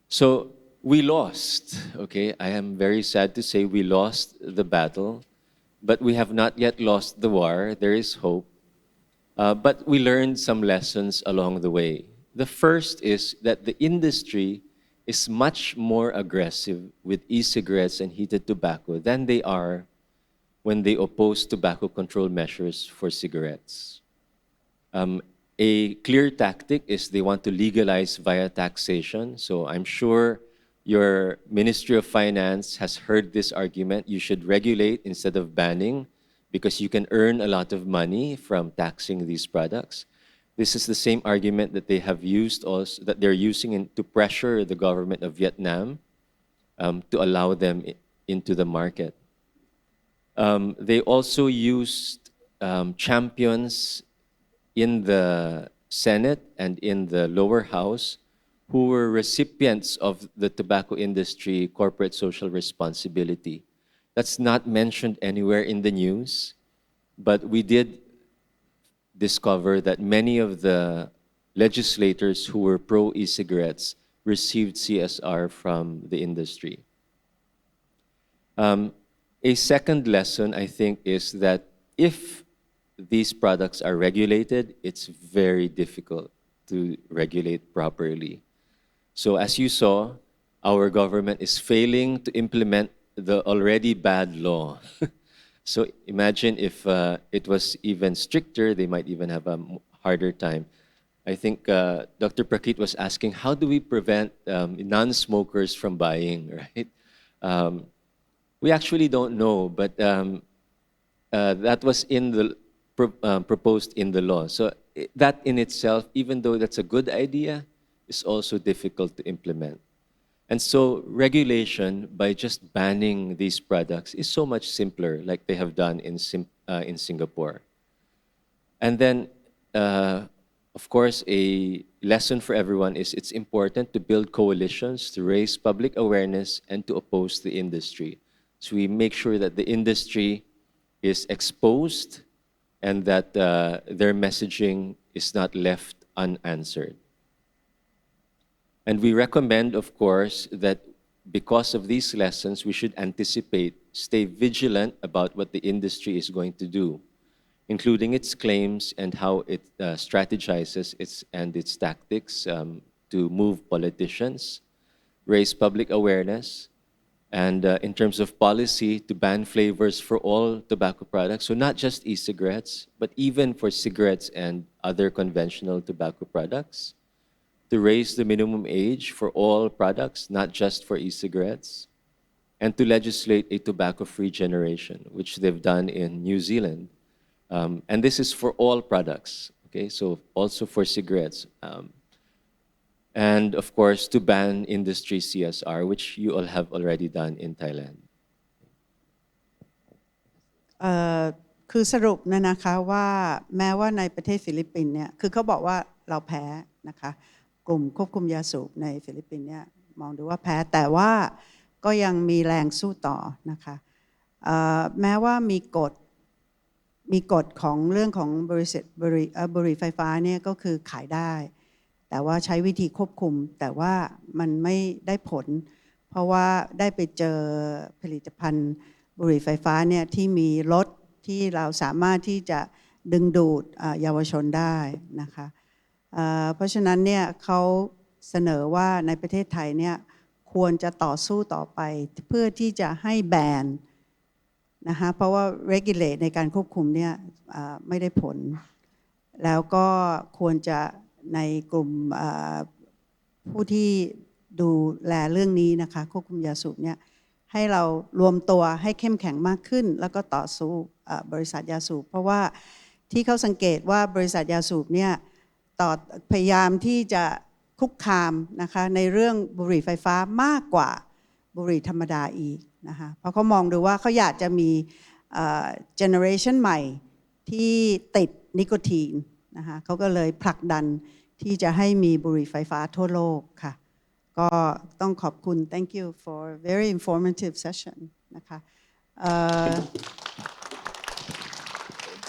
So we lost, okay? I am very sad to say we lost the battle, but we have not yet lost the war. There is hope. But we learned some lessons along the way. The first is that the industry is much more aggressive with e-cigarettes and heated tobacco than they are when they oppose tobacco control measures for cigarettes. A clear tactic is they want to legalize via taxation. So I'm sure your Ministry of Finance has heard this argument. You should regulate instead of banning because you can earn a lot of money from taxing these products. This is the same argument that they have used also, that they're using to pressure the government of Vietnam to allow them into the market. They also used champions in the Senate and in the lower house who were recipients of the tobacco industry corporate social responsibility. That's not mentioned anywhere in the news, but we did discover that many of the legislators who were pro e-cigarettes received CSR from the industry. A second lesson, I think, is that if these products are regulated, it's very difficult to regulate properly. So as you saw, our government is failing to implement the already bad law. So imagine if it was even stricter, they might even have a harder time. I think Dr. Prakrit was asking, how do we prevent non-smokers from buying, right? We actually don't know, but that was in the proposed in the law. So that in itself, even though that's a good idea, is also difficult to implement. And so regulation by just banning these products is so much simpler, like they have done in Singapore. And then, of course, a lesson for everyone is it's important to build coalitions to raise public awareness and to oppose the industry. So we make sure that the industry is exposed and that their messaging is not left unanswered. And we recommend, of course, that because of these lessons, we should anticipate, stay vigilant about what the industry is going to do, including its claims and how it strategizes its tactics to move politicians, raise public awareness, and in terms of policy, to ban flavors for all tobacco products. So not just e-cigarettes, but even for cigarettes and other conventional tobacco products. To raise the minimum age for all products, not just for e-cigarettes, and to legislate a tobacco-free generation, which they've done in New Zealand. And this is for all products, okay? So also for cigarettes. And of course, to ban industry CSR, which you all have already done in Thailand. คือสรุปนะคะว่าแม้ว่าในประเทศฟิลิปปินส์เนี่ยคือเขาบอกว่าเราแพ้นะคะกลุ่มควบคุมยาสูบในฟิลิปปินส์เนี่ยมองดูว่าแพ้แต่ว่าก็ยังมีแรงสู้ต่อนะคะแม้ว่ามีกฎของเรื่องของบริษัทบุหรี่ไฟฟ้าเนี่ยก็คือขายได้ แต่ว่าใช้วิธีควบคุมแต่ว่ามันไม่ได้ผล เพราะว่าได้ไปเจอผลิตภัณฑ์บุหรี่ไฟฟ้าเนี่ยที่มีรสที่เราสามารถที่จะดึงดูดเยาวชนได้นะคะเพราะฉะนั้นเนี่ยเขาเสนอว่าในประเทศไทยเนี่ยควรจะต่อสู้ต่อไปเพื่อที่จะให้แบนนะคะเพราะว่า regulate ในการควบคุมเนี่ยไม่ได้ผล แล้วก็ควรจะในกลุ่มผู้ที่ดูแลเรื่องนี้นะคะควบคุมยาสูบเนี่ยให้เรารวมตัวให้เข้มแข็งมากขึ้น แล้วก็ต่อสู้บริษัทยาสูบเพราะว่าที่เขาสังเกตว่าบริษัทยาสูบเนี่ยพยายามที่จะคุกคามนะคะในเรื่องบุหรี่ไฟฟ้ามากกว่าบุหรี่ธรรมดาอีกนะคะเพราะเขามองดูว่าเขาอยากจะมีเจเนอเรชันใหม่ที่ติดนิโคตินนะคะเขาก็เลยผลักดันที่จะให้มีบุหรี่ไฟฟ้าทั่วโลกค่ะก็ต้องขอบคุณ thank you for very informative session นะคะ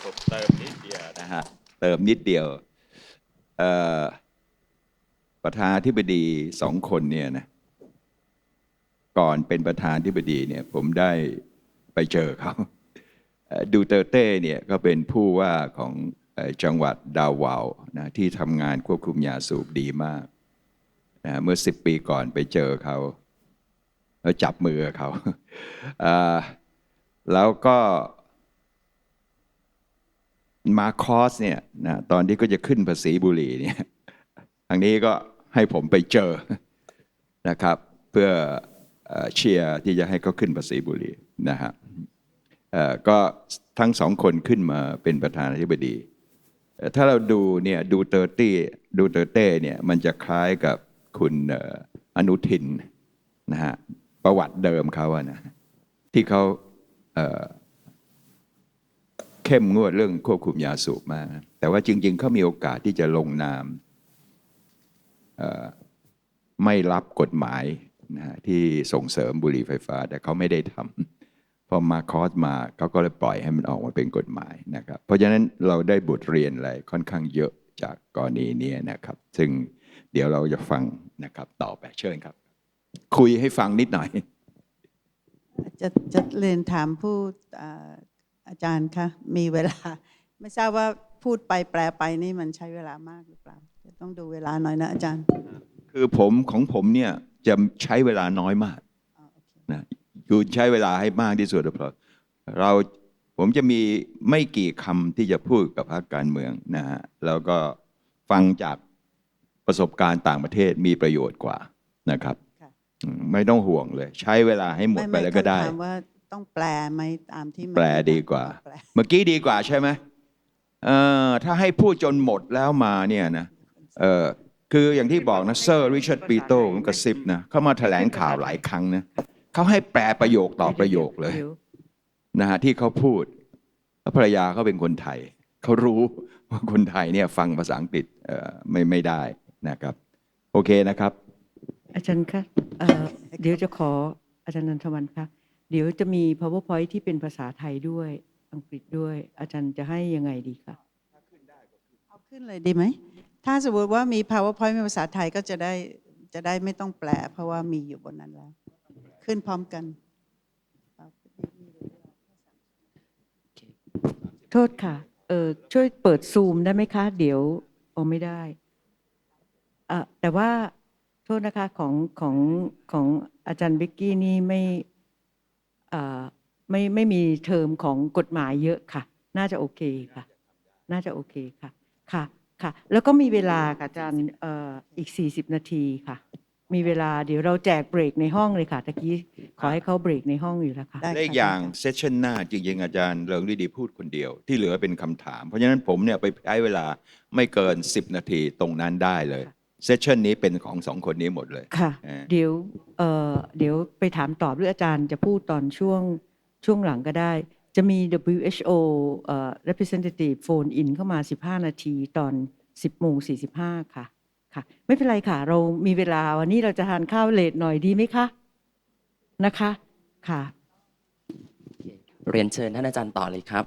ผมเติมนิดเดียวนะฮะเติมนิดเดียวประธานาธิบดี2 คนเนี่ยนะก่อนเป็นประธานาธิบดีเนี่ยผมได้ไปเจอเขาดูเตอร์เต้เนี่ยก็เป็นผู้ว่าของจังหวัดดาวาวนะที่ทำงานควบคุมยาสูบดีมากนะเมื่อ10 ปีก่อนไปเจอเขาแล้วจับมือเขาแล้วก็มาคอสเนี่ยนะตอนที่ก็จะขึ้นภาษีบุหรี่เนี่ยทางนี้ก็ให้ผมไปเจอนะครับเพื่อเชียร์ที่จะให้เขาขึ้นภาษีบุหรี่นะฮะก็ทั้ง2 คนขึ้นมาเป็นประธานาธิบดีถ้าเราดูเนี่ยดูเตอร์เต้เนี่ยมันจะคล้ายกับคุณอนุทินนะฮะประวัติเดิมเขาอะนะที่เขาเข้มงวดเรื่องควบคุมยาสูบมากแต่ว่าจริงๆเขามีโอกาสที่จะลงนามไม่รับกฎหมายนะฮะที่ส่งเสริมบุหรี่ไฟฟ้าแต่เขาไม่ได้ทำพอมาคอสมาเขาก็เลยปล่อยให้มันออกมาเป็นกฎหมายนะครับเพราะฉะนั้นเราได้บทเรียนอะไรค่อนข้างเยอะจากกรณีนี้นะครับซึ่งเดี๋ยวเราจะฟังนะครับต่อไปเชิญครับคุยให้ฟังนิดหน่อยจะเรียนถามผู้อาจารย์คะมีเวลาไม่ทราบว่าพูดไปแปลไปนี่มันใช้เวลามากหรือเปล่าต้องดูเวลาหน่อยนะอาจารย์คือของผมเนี่ยจะใช้เวลาน้อยมากนะคือใช้เวลาให้มากที่สุดเพราะผมจะมีไม่กี่คำที่จะพูดกับพรรคการเมืองนะฮะแล้วก็ฟังจากประสบการณ์ต่างประเทศมีประโยชน์กว่านะครับไม่ต้องห่วงเลยใช้เวลาให้หมดไปแล้วก็ได้ถามว่าต้องแปลไหมตามที่แปลดีกว่าเมื่อกี้ดีกว่าใช่ไหมถ้าให้พูดจนหมดแล้วมาเนี่ยนะคืออย่างที่บอกนะเซอร์ริชาร์ดปีโต้กระซิบนะเขามาแถลงข่าวหลายครั้งนะเขาให้แปลประโยคต่อประโยคเลยนะฮะที่เขาพูดภรรยาเขาเป็นคนไทยเขารู้ว่าคนไทยเนี่ยฟังภาษาอังกฤษไม่ได้นะครับโอเคนะครับอาจารย์คะเดี๋ยวจะขออาจารย์นันทวันคะเดี๋ยวจะมี PowerPoint ที่เป็นภาษาไทยด้วยอังกฤษด้วยอาจารย์จะให้ยังไงดีคะเอาขึ้นเลยดีไหมถ้าสมมติว่ามี PowerPoint เป็นภาษาไทยก็จะได้ไม่ต้องแปลเพราะว่ามีอยู่บนนั้นแล้วขึ้นพร้อมกันโทษค่ะช่วยเปิดซูมได้ไหมคะเดี๋ยวไม่ได้แต่ว่าโทษนะคะของอาจารย์เบกกี้นี่ไม่มีเทอมของกฎหมายเยอะค่ะน่าจะโอเคค่ะน่าจะโอเคค่ะค่ะแล้วก็มีเวลาค่ะอาจารย์อีก40 นาทีค่ะมีเวลาเดี๋ยวเราแจกเบรกในห้องเลยค่ะตะกี้ขอให้เขาเบรกในห้องอยู่แล้วค่ะเลขอย่างเซสชั่นหน้าจริงๆอาจารย์เริงฤดีพูดคนเดียวที่เหลือเป็นคำถามเพราะฉะนั้นผมเนี่ยไปใช้เวลาไม่เกิน10 นาทีตรงนั้นได้เลยเซสชันนี้เป็นของ2 คนนี้หมดเลยค่ะเดี๋ยวไปถามตอบหรืออาจารย์จะพูดตอนช่วงหลังก็ได้ จะมี WHO representative phone in เข้ามา15 นาทีตอน 10:45 ค่ะค่ะไม่เป็นไรค่ะเรามีเวลาวันนี้เราจะทานข้าวเลทหน่อยดีไหมคะนะคะค่ะ เรียนเชิญท่านอาจารย์ต่อเลยครับ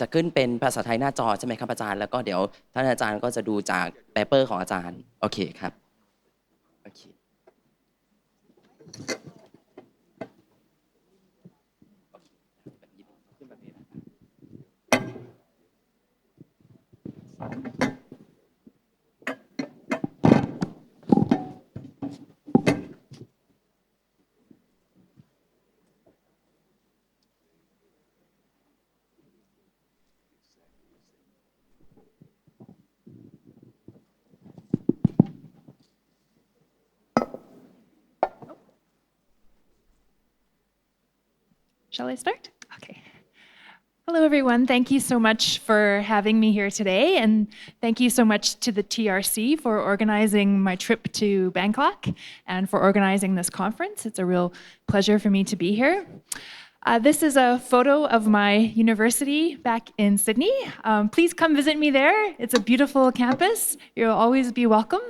จะขึ้นเป็นภาษาไทยหน้าจอใช่ไหมครับอาจารย์แล้วก็เดี๋ยวท่านอาจารย์ก็จะดูจากเปเปอร์ของอาจารย์โอเคครับโอเค Shall I start? Okay. Hello, everyone. Thank you so much for having me here today. And thank you so much to the TRC for organizing my trip to Bangkok and for organizing this conference. It's a real pleasure for me to be here. This is a photo of my university back in Sydney. Please come visit me there. It's a beautiful campus. You'll always be welcome.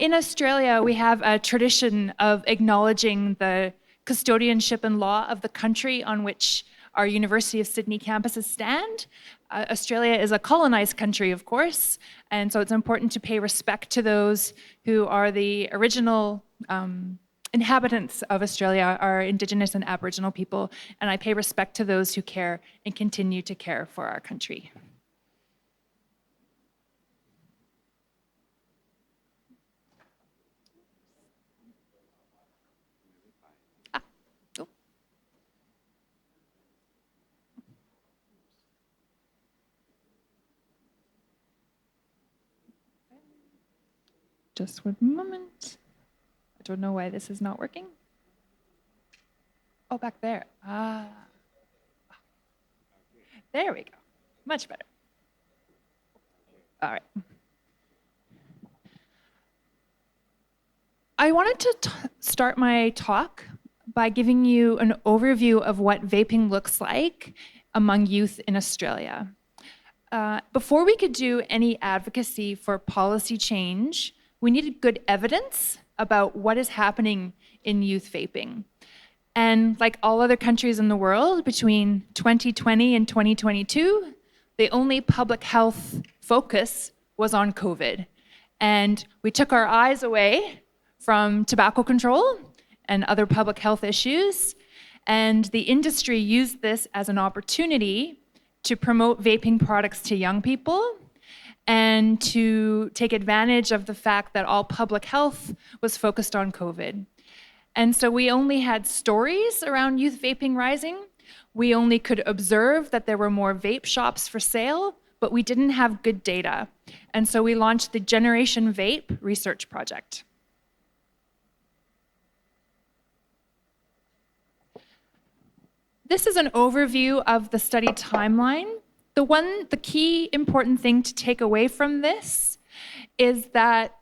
In Australia, we have a tradition of acknowledging the custodianship and law of the country on which our University of Sydney campuses stand. Australia is a colonized country, of course, and so it's important to pay respect to those who are the original inhabitants of Australia, our Indigenous and Aboriginal people, and I pay respect to those who care and continue to care for our country. Just one moment. I don't know why this is not working. Oh, back there. There we go. Much better. All right. I wanted to start my talk by giving you an overview of what vaping looks like among youth in Australia. Before we could do any advocacy for policy change, we needed good evidence about what is happening in youth vaping. And like all other countries in the world, between 2020 and 2022, the only public health focus was on COVID. And we took our eyes away from tobacco control and other public health issues. And the industry used this as an opportunity to promote vaping products to young people and to take advantage of the fact that all public health was focused on COVID. And so we only had stories around youth vaping rising. We only could observe that there were more vape shops for sale, but we didn't have good data. And so we launched the Generation Vape research project. This is an overview of the study timeline. The key important thing to take away from this is that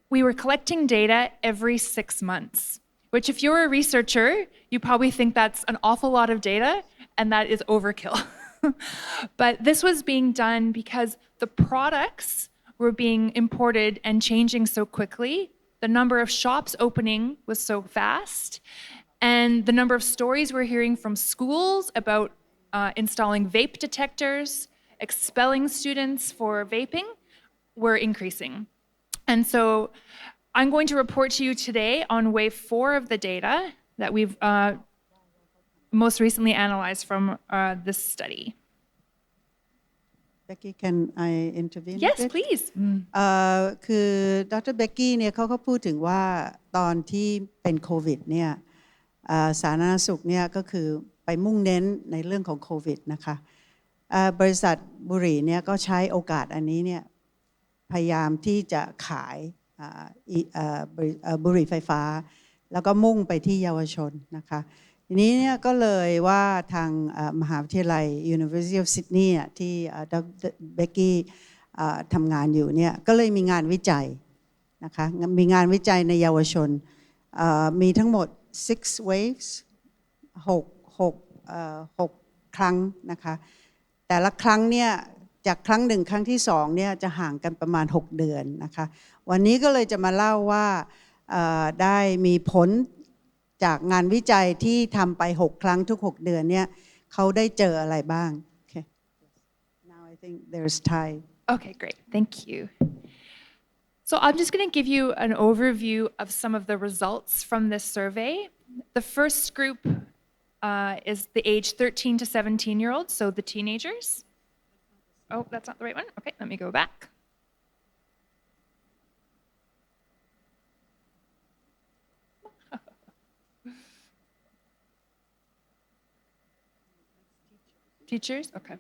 we were collecting data every 6 months, which if you're a researcher, you probably think that's an awful lot of data, and that is overkill. But this was being done because the products were being imported and changing so quickly, the number of shops opening was so fast, and the number of stories we're hearing from schools about installing vape detectors, expelling students for vaping, were increasing. And so I'm going to report to you today on wave 4 of the data that we've most recently analyzed from this study. Becky, can I intervene? Yes, a bit? please. คือดร. เบกกี้เนี่ยเขาก็พูดถึงว่าตอนที่เป็นโควิดเนี่ย สาธารณสุขเนี่ยก็คือไปมุ่งเน้นในเรื่องของโควิดนะคะบริษัทบุหรี่เนี่ยก็ใช้โอกาสอันนี้เนี่ยพยายามที่จะขายบุหรี่ไฟฟ้าแล้วก็มุ่งไปที่เยาวชนนะคะทีนี้เนี่ยก็เลยว่าทางมหาวิทยาลัย University of Sydney ที่ดรเบกกี้ทำงานอยู่เนี่ยก็เลยมีงานวิจัยนะคะมีงานวิจัยในเยาวชนมีทั้งหมด6 waves 6 ครั้งนะคะแต่ละครั้งเนี่ยจากครั้งหนึ่งครั้งที่สองเนี่ยจะห่างกันประมาณ6 เดือนนะคะวันนี้ก็เลยจะมาเล่าว่าได้มีผลจากงานวิจัยที่ทำไป6 ครั้งทุก6 เดือนเนี่ยเขาได้เจออะไรบ้าง Okay. Now I think there's time. Okay, great. Thank you. So I'm just going to give you an overview of some of the results from this survey. The first group is the age 13 to 17-year-olds, so the teenagers. Oh, that's not the right one. Okay, let me go back. Teachers? Okay.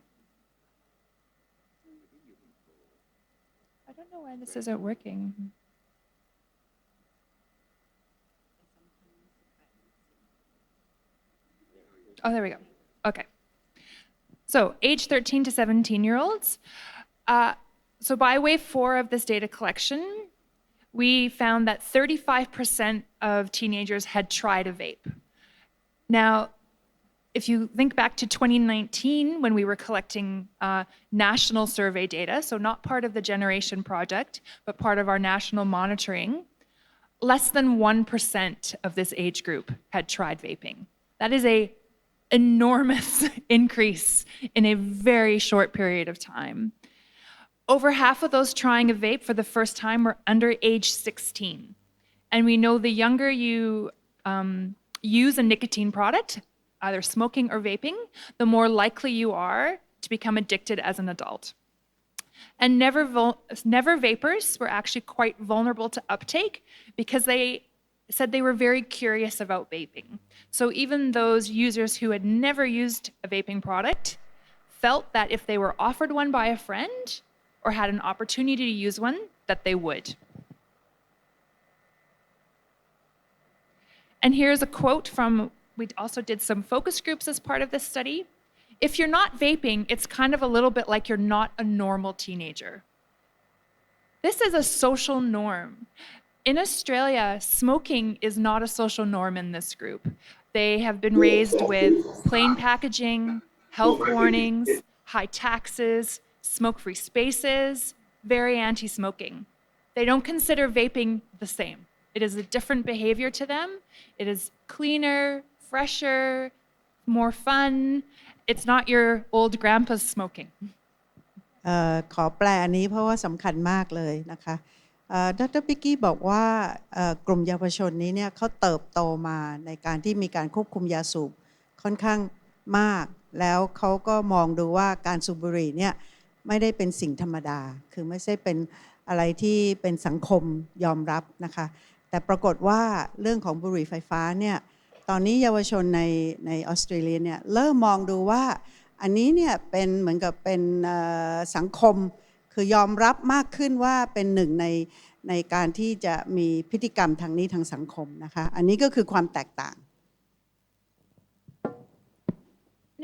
I don't know why this isn't working. Oh, there we go. Okay. So age 13 to 17-year-olds. So by wave 4 of this data collection, we found that 35% of teenagers had tried a vape. Now, if you think back to 2019 when we were collecting national survey data, so not part of the Generation Project, but part of our national monitoring, less than 1% of this age group had tried vaping. That is an enormous increase in a very short period of time. Over half of those trying a vape for the first time were under age 16. And we know the younger you use a nicotine product, either smoking or vaping, the more likely you are to become addicted as an adult. And never vapers were actually quite vulnerable to uptake because they said they were very curious about vaping. So even those users who had never used a vaping product felt that if they were offered one by a friend or had an opportunity to use one, that they would. And here's a quote from, we also did some focus groups as part of this study. If you're not vaping, it's kind of a little bit like you're not a normal teenager. This is a social norm. In Australia, smoking is not a social norm in this group. They have been raised with plain packaging, health warnings, high taxes, smoke-free spaces, very anti-smoking. They don't consider vaping the same. It is a different behavior to them. It is cleaner, fresher, more fun. It's not your old grandpa's smoking. ขอแปลอันนี้เพราะว่าสำคัญมากเลยนะคะดร.ปิกกี้บอกว่ากลุ่มเยาวชนนี้เนี่ยเขาเติบโตมาในการที่มีการควบคุมยาสูบค่อนข้างมากแล้วเขาก็มองดูว่าการสูบบุหรี่เนี่ยไม่ได้เป็นสิ่งธรรมดาคือไม่ใช่เป็นอะไรที่เป็นสังคมยอมรับนะคะแต่ปรากฏว่าเรื่องของบุหรี่ไฟฟ้าเนี่ยตอนนี้เยาวชนในออสเตรเลียเนี่ยเริ่มมองดูว่าอันนี้เนี่ยเป็นเหมือนกับเป็นสังคมคือยอมรับมากขึ้นว่าเป็นหนึ่งในการที่จะมีพฤติกรรมทางนี้ทางสังคมนะคะอันนี้ก็คือความแตกต่าง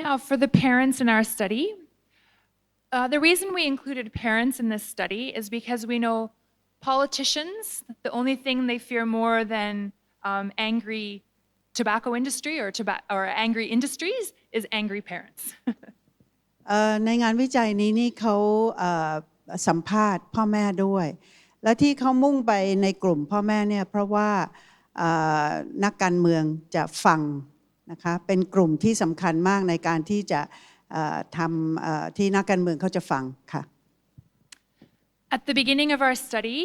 Now, for the parents in our study, the reason we included parents in this study is because we know politicians, the only thing they fear more than angry tobacco industry or angry industries is angry parents. ในงานวิจัยนี้นี่เขาสัมภาษณ์พ่อแม่ด้วยและที่เขามุ่งไปในกลุ่มพ่อแม่เนี่ยเพราะว่านักการเมืองจะฟังนะคะเป็นกลุ่มที่สำคัญมากในการที่จะทำที่นักการเมืองเขาจะฟังค่ะ At the beginning of our study,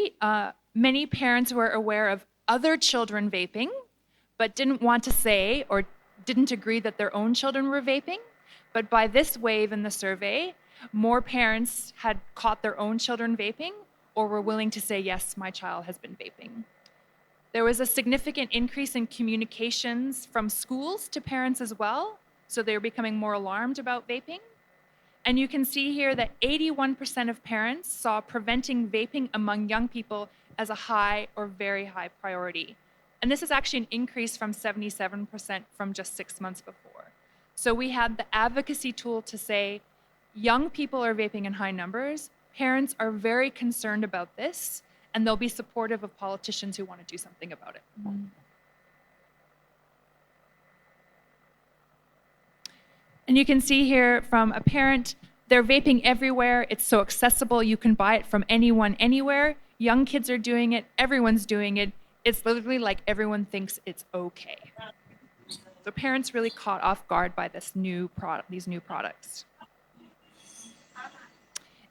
many parents were aware of other children vaping, but didn't want to say or didn't agree that their own children were vaping. But by this wave in the survey, more parents had caught their own children vaping or were willing to say, yes, my child has been vaping. There was a significant increase in communications from schools to parents as well, so they were becoming more alarmed about vaping. And you can see here that 81% of parents saw preventing vaping among young people as a high or very high priority. And this is actually an increase from 77% from just 6 months before. So we had the advocacy tool to say, young people are vaping in high numbers, parents are very concerned about this, and they'll be supportive of politicians who want to do something about it. And you can see here from a parent, they're vaping everywhere. It's so accessible. You can buy it from anyone, anywhere. Young kids are doing it. Everyone's doing it. It's literally like everyone thinks it's okay. So parents really caught off guard by these new products.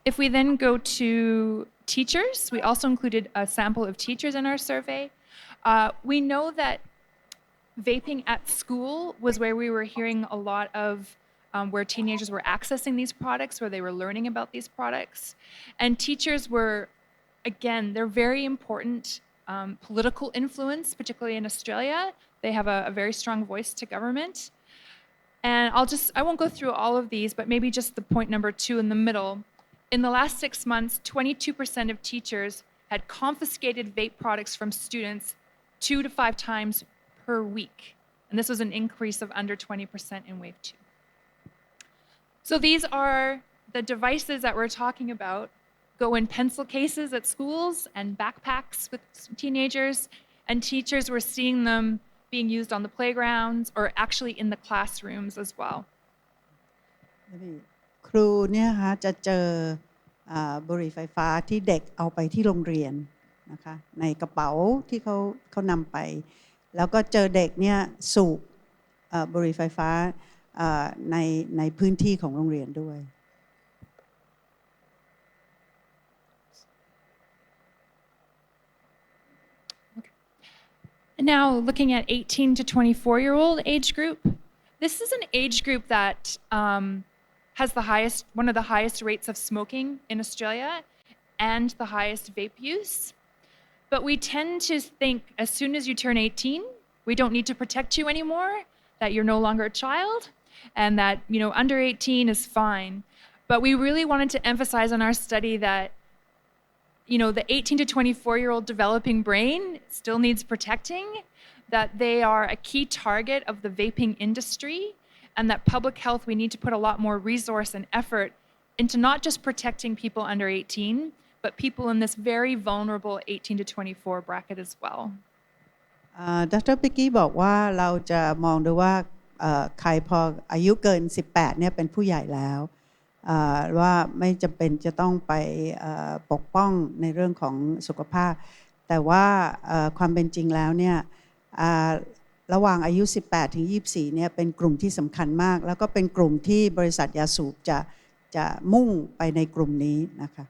If we then go to teachers, we also included a sample of teachers in our survey. We know that vaping at school was where we were hearing a lot of where teenagers were accessing these products, where they were learning about these products. And teachers were, again, they're very important political influence, particularly in Australia. They have a very strong voice to government. And I won't go through all of these, but maybe just the point number 2 in the middle. In the last 6 months, 22% of teachers had confiscated vape products from students 2 to 5 times per week. And this was an increase of under 20% in wave 2. So these are the devices that we're talking about. Go in pencil cases at schools and backpacks with teenagers, and teachers were seeing them being used on the playgrounds or actually in the classrooms as well. ครูเนี่ยคะจะเจอบุหรี่ไฟฟ้าที่เด็กเอาไปที่โรงเรียนนะคะในกระเป๋าที่เขานำไปแล้วก็เจอเด็กเนี่ยสูบบุหรี่ไฟฟ้าในพื้นที่ของโรงเรียนด้วย Now, looking at 18 to 24-year-old age group, this is an age group that has one of the highest rates of smoking in Australia and the highest vape use. But we tend to think as soon as you turn 18, we don't need to protect you anymore, that you're no longer a child, and that, under 18 is fine. But we really wanted to emphasize in our study that the 18 to 24-year-old developing brain still needs protecting, that they are a key target of the vaping industry, and that public health, we need to put a lot more resource and effort into not just protecting people under 18, but people in this very vulnerable 18 to 24 bracket as well. ดร.ปิกกี้บอกว่าเราจะมองดูว่าใครพออายุเกิน 18 เนี่ยเป็นผู้ใหญ่แล้วว่าไม่จำเป็นจะต้องไปปกป้องในเรื่องของสุขภาพแต่ว่าความเป็นจริงแล้วเนี่ยระหว่างอายุ 18 ถึง 24 เนี่ยเป็นกลุ่มที่สำคัญมากแล้วก็เป็นกลุ่มที่บริษัทยาสูบจะมุ่งไปในกลุ่มนี้นะคะ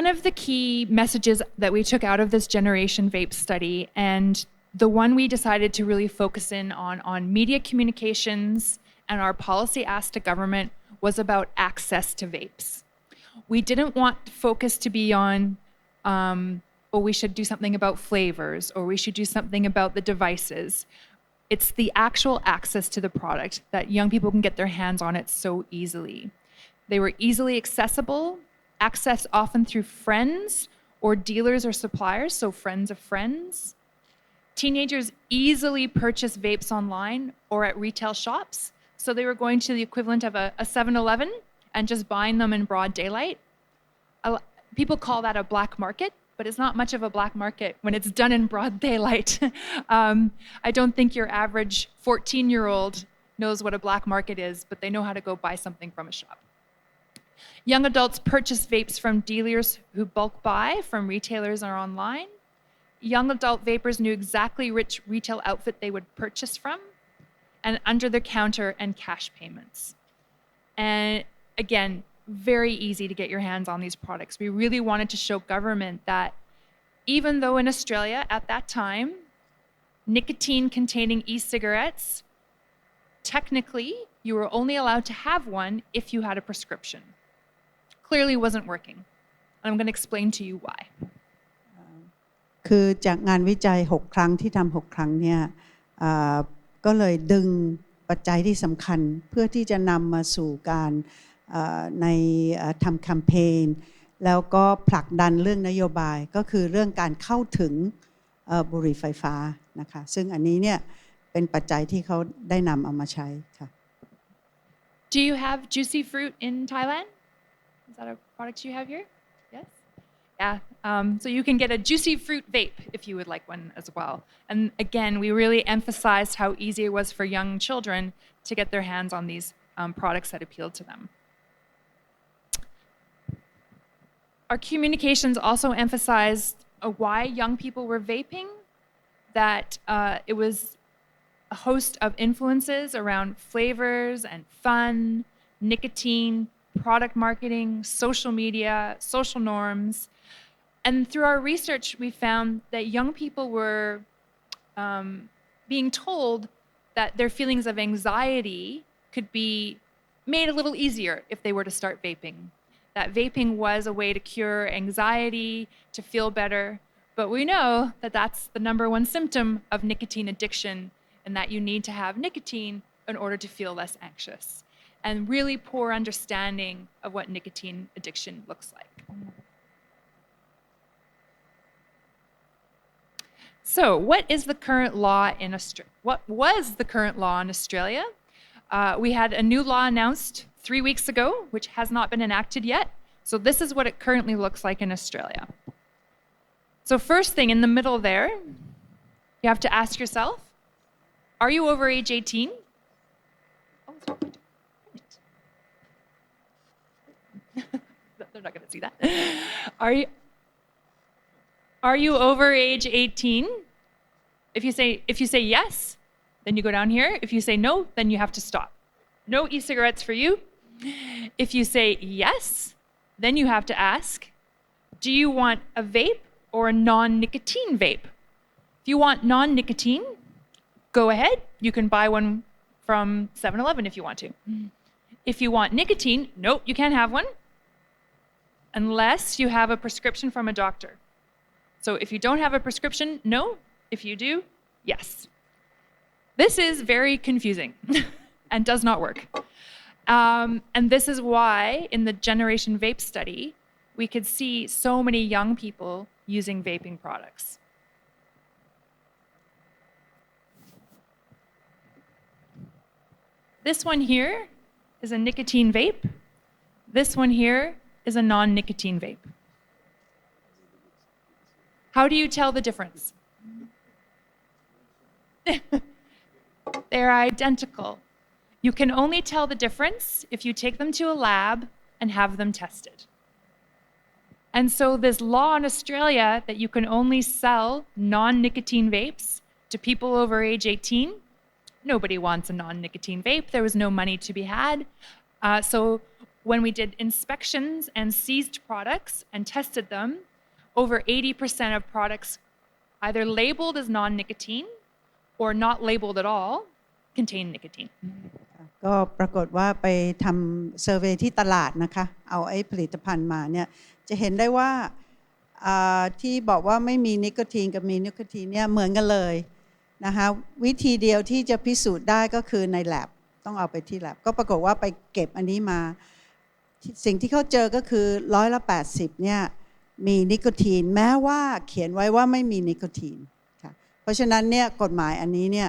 One of the key messages that we took out of this Generation Vape study, and the one we decided to really focus in on media communications and our policy ask to government, was about access to vapes. We didn't want focus to be on, we should do something about flavors, or we should do something about the devices. It's the actual access to the product, that young people can get their hands on it so easily. They were easily accessible, accessed often through friends or dealers or suppliers, so friends of friends. Teenagers easily purchase vapes online or at retail shops, so they were going to the equivalent of a 7-Eleven and just buying them in broad daylight. People call that a black market, but it's not much of a black market when it's done in broad daylight. I don't think your average 14-year-old knows what a black market is, but they know how to go buy something from a shop. Young adults purchase vapes from dealers who bulk buy from retailers or online. Young adult vapers knew exactly which retail outfit they would purchase from, and under the counter and cash payments. And again, very easy to get your hands on these products. We really wanted to show government that even though in Australia at that time, nicotine-containing e-cigarettes, technically, you were only allowed to have one if you had a prescription. Clearly wasn't working. I'm going to explain to you why. คือจากงานวิจัย 6 ครั้งที่ทำ6 ครั้งเนี่ยก็เลยดึงปัจจัยที่สำคัญเพื่อที่จะนำมาสู่การในทำแคมเปญแล้วก็ผลักดันเรื่องนโยบายก็คือเรื่องการเข้าถึงบุหรี่ไฟฟ้านะคะซึ่งอันนี้เนี่ยเป็นปัจจัยที่เขาได้นำเอามาใช้ค่ะ Do you have juicy fruit in Thailand? Is that a product you have here? Yes? Yeah. So you can get a juicy fruit vape if you would like one as well. And again, we really emphasized how easy it was for young children to get their hands on these products that appealed to them. Our communications also emphasized why young people were vaping, that it was a host of influences around flavors and fun, nicotine, product marketing, social media, social norms. And through our research, we found that young people were being told that their feelings of anxiety could be made a little easier if they were to start vaping. That vaping was a way to cure anxiety, to feel better. But we know that that's the #1 symptom of nicotine addiction, and that you need to have nicotine in order to feel less anxious. And really poor understanding of what nicotine addiction looks like. So, what is the current law in Australia? What was the current law in Australia? We had a new law announced 3 weeks ago, which has not been enacted yet. So this is what it currently looks like in Australia. So first thing in the middle there, you have to ask yourself, are you over age 18? Oh, they're not going to see that. Are you over age 18? If you say yes, then you go down here. If you say no, then you have to stop. No e-cigarettes for you. If you say yes, then you have to ask, do you want a vape or a non-nicotine vape? If you want non-nicotine, go ahead. You can buy one from 7-Eleven if you want to. If you want nicotine, nope, you can't have one unless you have a prescription from a doctor. So if you don't have a prescription, no. If you do, yes. This is very confusing and does not work. And this is why in the Generation Vape study, we could see so many young people using vaping products. This one here is a nicotine vape. This one here is a non-nicotine vape. How do you tell the difference? They're identical. You can only tell the difference if you take them to a lab and have them tested. And so this law in Australia that you can only sell non-nicotine vapes to people over age 18, nobody wants a non-nicotine vape. There was no money to be had. So when we did inspections and seized products and tested them, over 80% of products either labeled as non-nicotine or not labeled at all contain nicotine. ก็ปรากฏว่าไปทำเซอร์เวย์ที่ตลาดนะคะเอาไอ้ผลิตภัณฑ์มาเนี่ยจะเห็นได้ว่าที่บอกว่าไม่มีนิโคตินกับมีนิโคตินเนี่ยเหมือนกันเลยนะคะวิธีเดียวที่จะพิสูจน์ได้ก็คือใน lab ต้องเอาไปที่ lab ก็ปรากฏว่าไปเก็บอันนี้มาสิ่งที่เขาเจอก็คือ80%เนี่ยมีนิโคตินแม้ว่าเขียนไว้ว่าไม่มีนิโคตินค่ะเพราะฉะนั้นเนี่ยกฎหมายอันนี้เนี่ย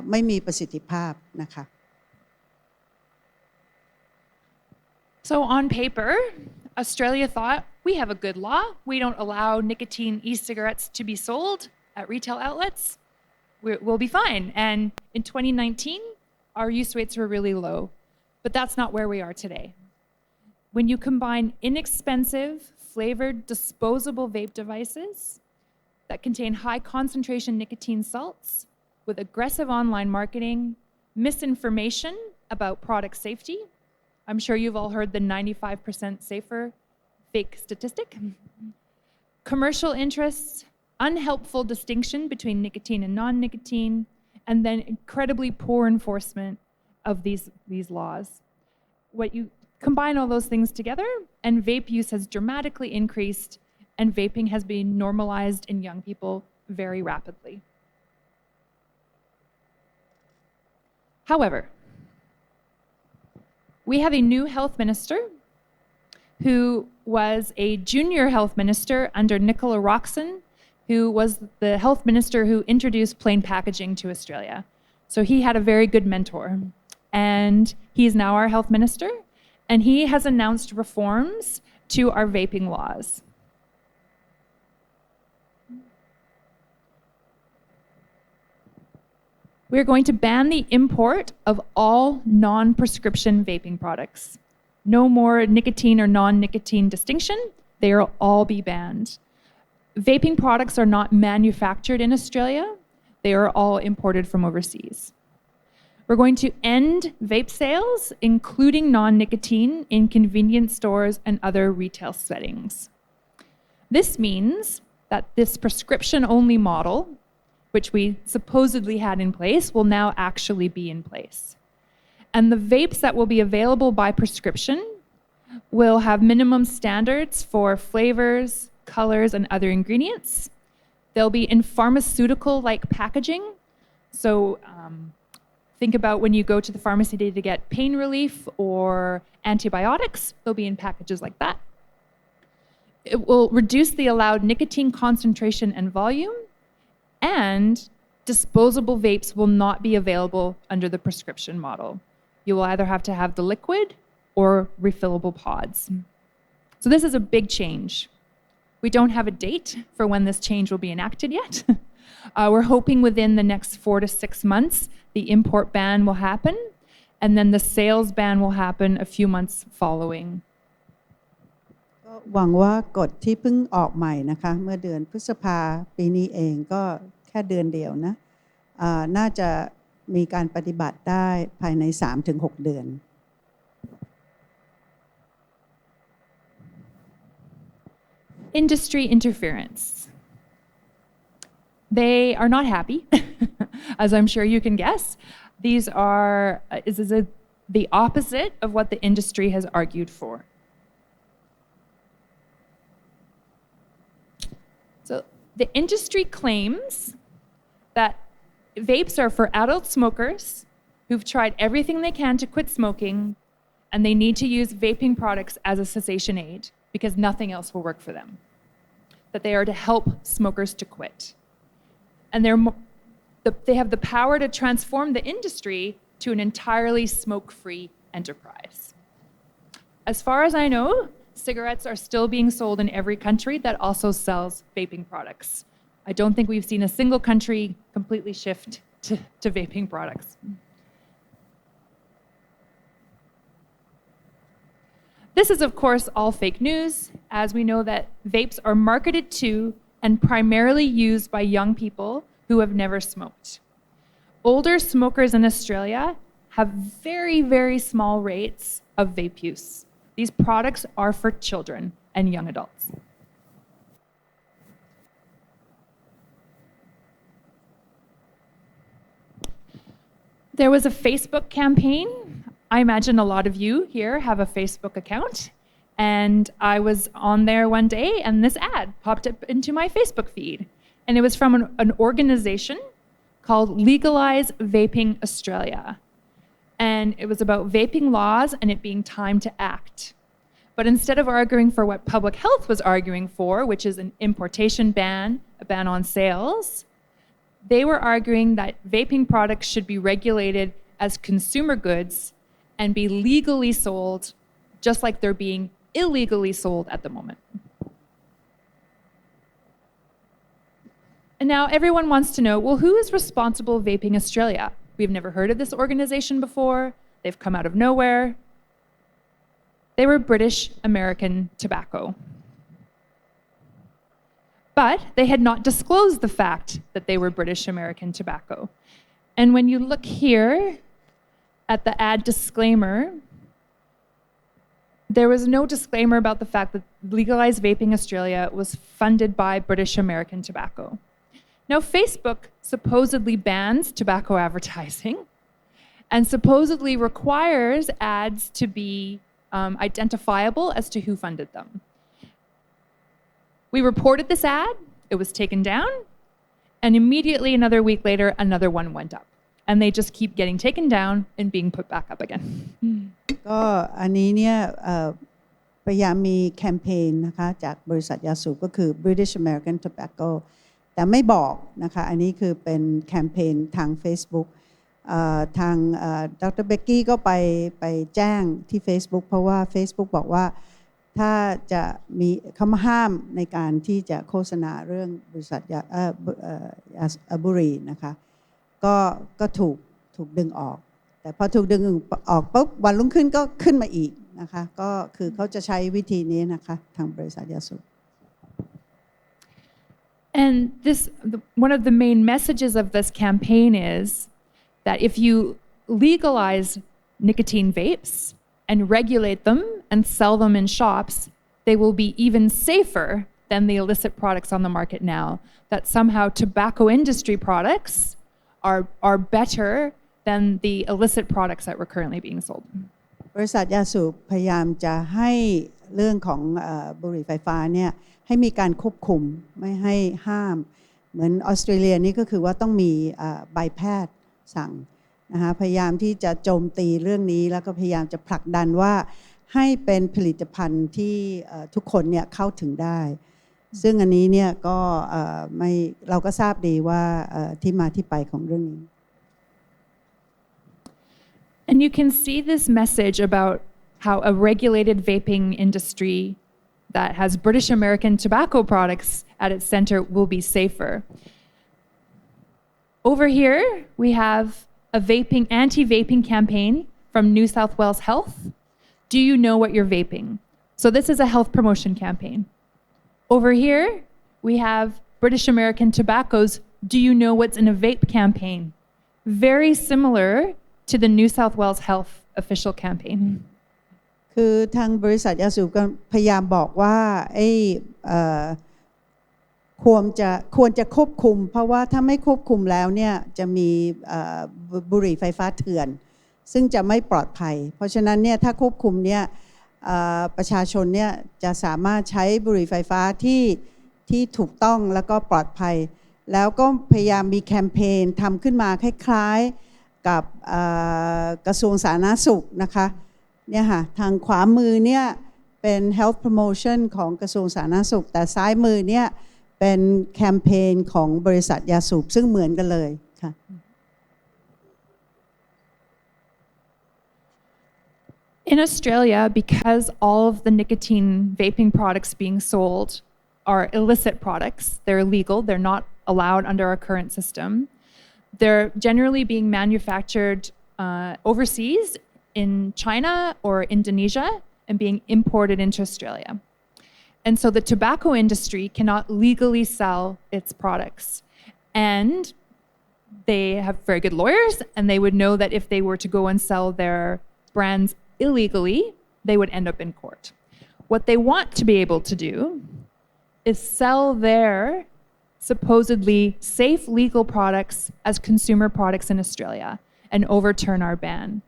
ไม่มีประสิทธิภาพนะคะ So on paper, Australia thought, we have a good law. We don't allow nicotine e-cigarettes to be sold at retail outlets. We'll be fine. And in 2019, our use rates were really low. But that's not where we are today. When you combine inexpensive, flavored, disposable vape devices that contain high concentration nicotine salts with aggressive online marketing, misinformation about product safety, I'm sure you've all heard the 95% safer fake statistic. Commercial interests, unhelpful distinction between nicotine and non-nicotine, and then incredibly poor enforcement of these laws. What you combine all those things together, and vape use has dramatically increased, and vaping has been normalized in young people very rapidly. However, we have a new health minister who was a junior health minister under Nicola Roxon, who was the health minister who introduced plain packaging to Australia. So he had a very good mentor. And he's now our health minister, and he has announced reforms to our vaping laws. We're going to ban the import of all non-prescription vaping products. No more nicotine or non-nicotine distinction. They will all be banned. Vaping products are not manufactured in Australia. They are all imported from overseas. We're going to end vape sales, including non-nicotine, in convenience stores and other retail settings. This means that this prescription-only model, which we supposedly had in place, will now actually be in place. And the vapes that will be available by prescription will have minimum standards for flavors, colors, and other ingredients. They'll be in pharmaceutical-like packaging. So think about when you go to the pharmacy to get pain relief or antibiotics, they'll be in packages like that. It will reduce the allowed nicotine concentration and volume, and disposable vapes will not be available under the prescription model. You will either have to have the liquid or refillable pods. So this is a big change. We don't have a date for when this change will be enacted yet. We're hoping within the next 4 to 6 months, the import ban will happen, and then the sales ban will happen a few months following. หวังว่ากฎที่เพิ่งออกใหม่นะคะเมื่อเดือนพฤษภาปีนี้เองก็แค่เดือนเดียวนะน่าจะมีการปฏิบัติได้ภายใน 3-6 เดือน Industry interference. They are not happy, as I'm sure you can guess. This is the opposite of what the industry has argued for. So the industry claims that vapes are for adult smokers who've tried everything they can to quit smoking, and they need to use vaping products as a cessation aid because nothing else will work for them. That they are to help smokers to quit. And they have the power to transform the industry to an entirely smoke-free enterprise. As far as I know, cigarettes are still being sold in every country that also sells vaping products. I don't think we've seen a single country completely shift to vaping products. This is, of course, all fake news, as we know that vapes are marketed to and primarily used by young people who have never smoked. Older smokers in Australia have very, very small rates of vape use. These products are for children and young adults. There was a Facebook campaign. I imagine a lot of you here have a Facebook account. And I was on there one day, and this ad popped up into my Facebook feed. And it was from an organization called Legalize Vaping Australia. And it was about vaping laws and it being time to act. But instead of arguing for what public health was arguing for, which is an importation ban, a ban on sales, they were arguing that vaping products should be regulated as consumer goods and be legally sold just like they're being illegally sold at the moment. And now everyone wants to know, well, who is responsible Vaping Australia? We've never heard of this organization before. They've come out of nowhere. They were British American Tobacco. But they had not disclosed the fact that they were British American Tobacco. And when you look here at the ad disclaimer, There was no disclaimer about the fact that Legalized Vaping Australia was funded by British American Tobacco. Now, Facebook supposedly bans tobacco advertising and supposedly requires ads to be identifiable as to who funded them. We reported this ad, it was taken down, and immediately another week later, another one went up. And they just keep getting taken down and being put back up again. ก็อันนี้เนี่ยพยายามมีแคมเปญนะคะจากบริษัทยาสูบก็คือ British American Tobacco แต่ไม่บอกนะคะอันนี้คือเป็นแคมเปญทาง Facebook ทางดร. เบกกี้ก็ไปแจ้งที่ Facebook เพราะว่า Facebook บอกว่าถ้าจะมีคำห้ามในการที่จะโฆษณาเรื่องบริษัทบุหรี่นะคะก็ถูกดึงออกแต่พอถูกดึงออกปุ๊บวันรุ่งขึ้นก็ขึ้นมาอีกนะคะก็คือเขาจะใช้วิธีนี้นะคะทางบริษัทยาสูบ And one of the main messages of this campaign is that if you legalize nicotine vapes and regulate them and sell them in shops, they will be even safer than the illicit products on the market now. That somehow tobacco industry products are better than the illicit products that were currently being sold. บริษัทยาสูบพยายามจะให้เรื่องของบุหรี่ไฟฟ้าเนี่ยให้มีการควบคุมไม่ให้ห้ามเหมือนออสเตรเลียนี่ก็คือว่าต้องมีใบแพทย์สั่งนะคะพยายามที่จะโจมตีเรื่องนี้แล้วก็พยายามจะผลักดันว่าให้เป็นผลิตภัณฑ์ที่ทุกคนเนี่ยเข้าถึงได้ซึ่งอันนี้เนี่ยก็ไม่เราก็ทราบดีว่าที่มาที่ไปของเรื่องนี้ And you can see this message about how a regulated vaping industry that has British American tobacco products at its center will be safer. Over here, we have a anti-vaping campaign from New South Wales Health. Do you know what you're vaping? So this is a health promotion campaign. Over here, we have British American Tobacco's Do You Know What's in a Vape campaign. Very similar to the New South Wales Health official campaign. คือทางบริษัทยาสูบก็พยายามบอกว่าควรจะควบคุมเพราะว่าถ้าไม่ควบคุมแล้วเนี่ยจะมีบุหรี่ไฟฟ้าเถื่อนซึ่งจะไม่ปลอดภัยเพราะฉะนั้นเนี่ยถ้าควบคุมเนี่ยประชาชนเนี่ยจะสามารถใช้บุหรี่ไฟฟ้าที่ถูกต้องแล้วก็ปลอดภัยแล้วก็พยายามมีแคมเปญทำขึ้นมาคล้ายๆกับกระทรวงสาธารณสุขนะคะเนี่ยค่ะทางขวามือเนี่ยเป็น health promotion ของกระทรวงสาธารณสุขแต่ซ้ายมือเนี่ยเป็นแคมเปญของบริษัทยาสูบซึ่งเหมือนกันเลยค่ะ In Australia, because all of the nicotine vaping products being sold are illicit products, they're illegal, they're not allowed under our current system. They're generally being manufactured overseas in China or Indonesia and being imported into Australia. And so the tobacco industry cannot legally sell its products. And they have very good lawyers, and they would know that if they were to go and sell their brands illegally, they would end up in court. What they want to be able to do is sell their supposedly safe legal products as consumer products in Australia and overturn our ban.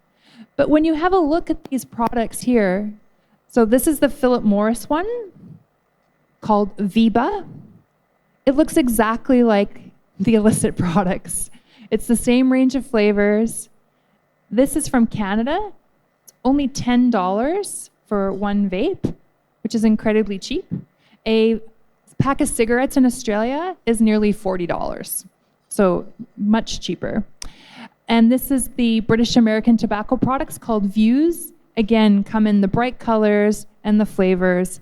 But when you have a look at these products here, so this is the Philip Morris one called Viba. It looks exactly like the illicit products. It's the same range of flavors. This is from Canada. It's only $10 for one vape, which is incredibly cheap. A pack of cigarettes in Australia is nearly $40, so much cheaper. And this is the British American tobacco products called Views. Again, come in the bright colors and the flavors.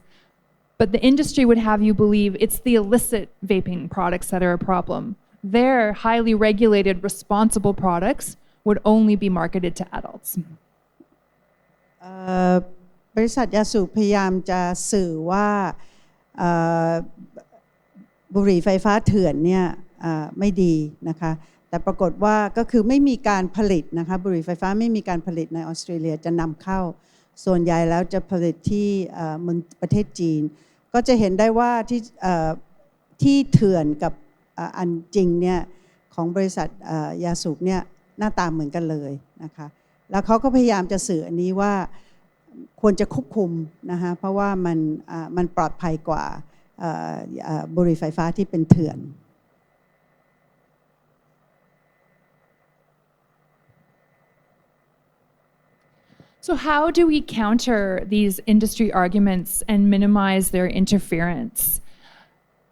But the industry would have you believe it's the illicit vaping products that are a problem. Their highly regulated, responsible products would only be marketed to adults. บริษัทยาสูบพยายามจะสื่อว่าบุหรี่ไฟฟ้าเถื่อนเนี่ยไม่ดีนะคะแต่ปรากฏว่าก็คือไม่มีการผลิตนะคะบุหรี่ไฟฟ้าไม่มีการผลิตในออสเตรเลียจะนำเข้า ส่วนใหญ่แล้วจะผลิตที่เมืองประเทศจีน ก็จะเห็นได้ว่าที่เถื่อนกับอันจริงเนี่ยของบริษัทยาสูบเนี่ยหน้าตาเหมือนกันเลยนะคะแล้วเขาก็พยายามจะสื่ออันนี้ว่าควรจะควบคุมนะคะเพราะว่ามันปลอดภัยกว่าบุหรี่ไฟฟ้าที่เป็นเถื่อน So, how do we counter these industry arguments and minimize their interference?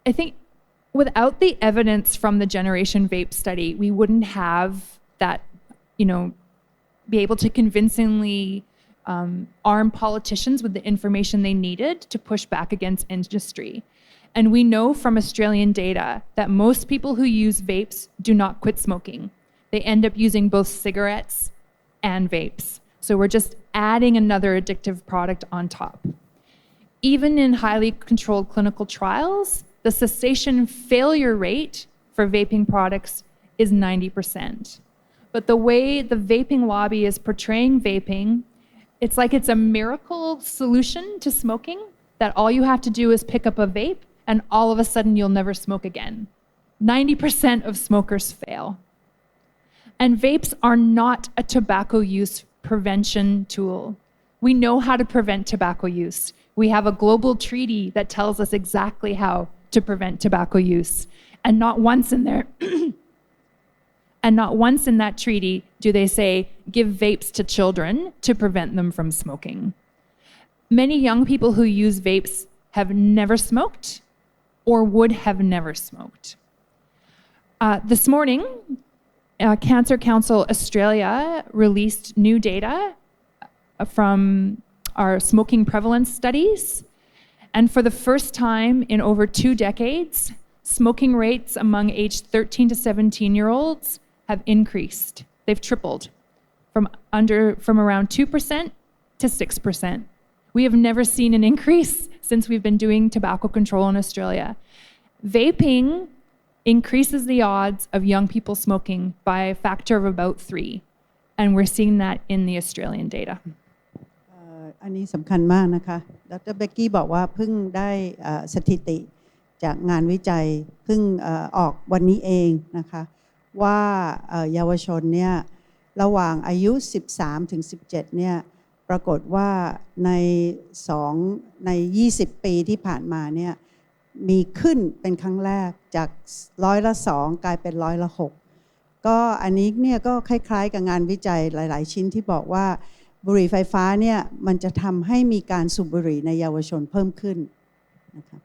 I think without the evidence from the Generation Vape study, we wouldn't have that, be able to convincingly arm politicians with the information they needed to push back against industry. And we know from Australian data that most people who use vapes do not quit smoking. They end up using both cigarettes and vapes. So we're just adding another addictive product on top. Even in highly controlled clinical trials, the cessation failure rate for vaping products is 90%. But the way the vaping lobby is portraying vaping, it's like it's a miracle solution to smoking, that all you have to do is pick up a vape and all of a sudden you'll never smoke again. 90% of smokers fail. And vapes are not a tobacco use prevention tool. We know how to prevent tobacco use. We have a global treaty that tells us exactly how to prevent tobacco use. And not once in there, and not once in that treaty do they say, give vapes to children to prevent them from smoking. Many young people who use vapes have never smoked or would have never smoked. This morning, Cancer Council Australia released new data from our smoking prevalence studies. And for the first time in over 2 decades, smoking rates among aged 13 to 17-year-olds have increased. They've tripled from around 2% to 6%. We have never seen an increase since we've been doing tobacco control in Australia. Vaping increases the odds of young people smoking by a factor of about 3. And we're seeing that in the Australian data. อันนี้สำคัญมากนะคะดร.เบกกี้บอกว่าเพิ่งได้สถิติจากงานวิจัยเพิ่งออกวันนี้เองนะคะว่าเยาวชนเนี่ยระหว่างอายุ 13 ถึง 17 เนี่ยปรากฏว่าใน 20 ปีที่ผ่านมาเนี่ยมีขึ้นเป็นครั้งแรกจาก2%กลายเป็น6%ก็อันนี้เนี่ยก็คล้ายๆกับงานวิจัยหลายๆชิ้นที่บอกว่าบุหรี่ไฟฟ้าเนี่ยมันจะทำให้มีการสูบบุหรี่ในเยาวชนเพิ่มขึ้นนะคะ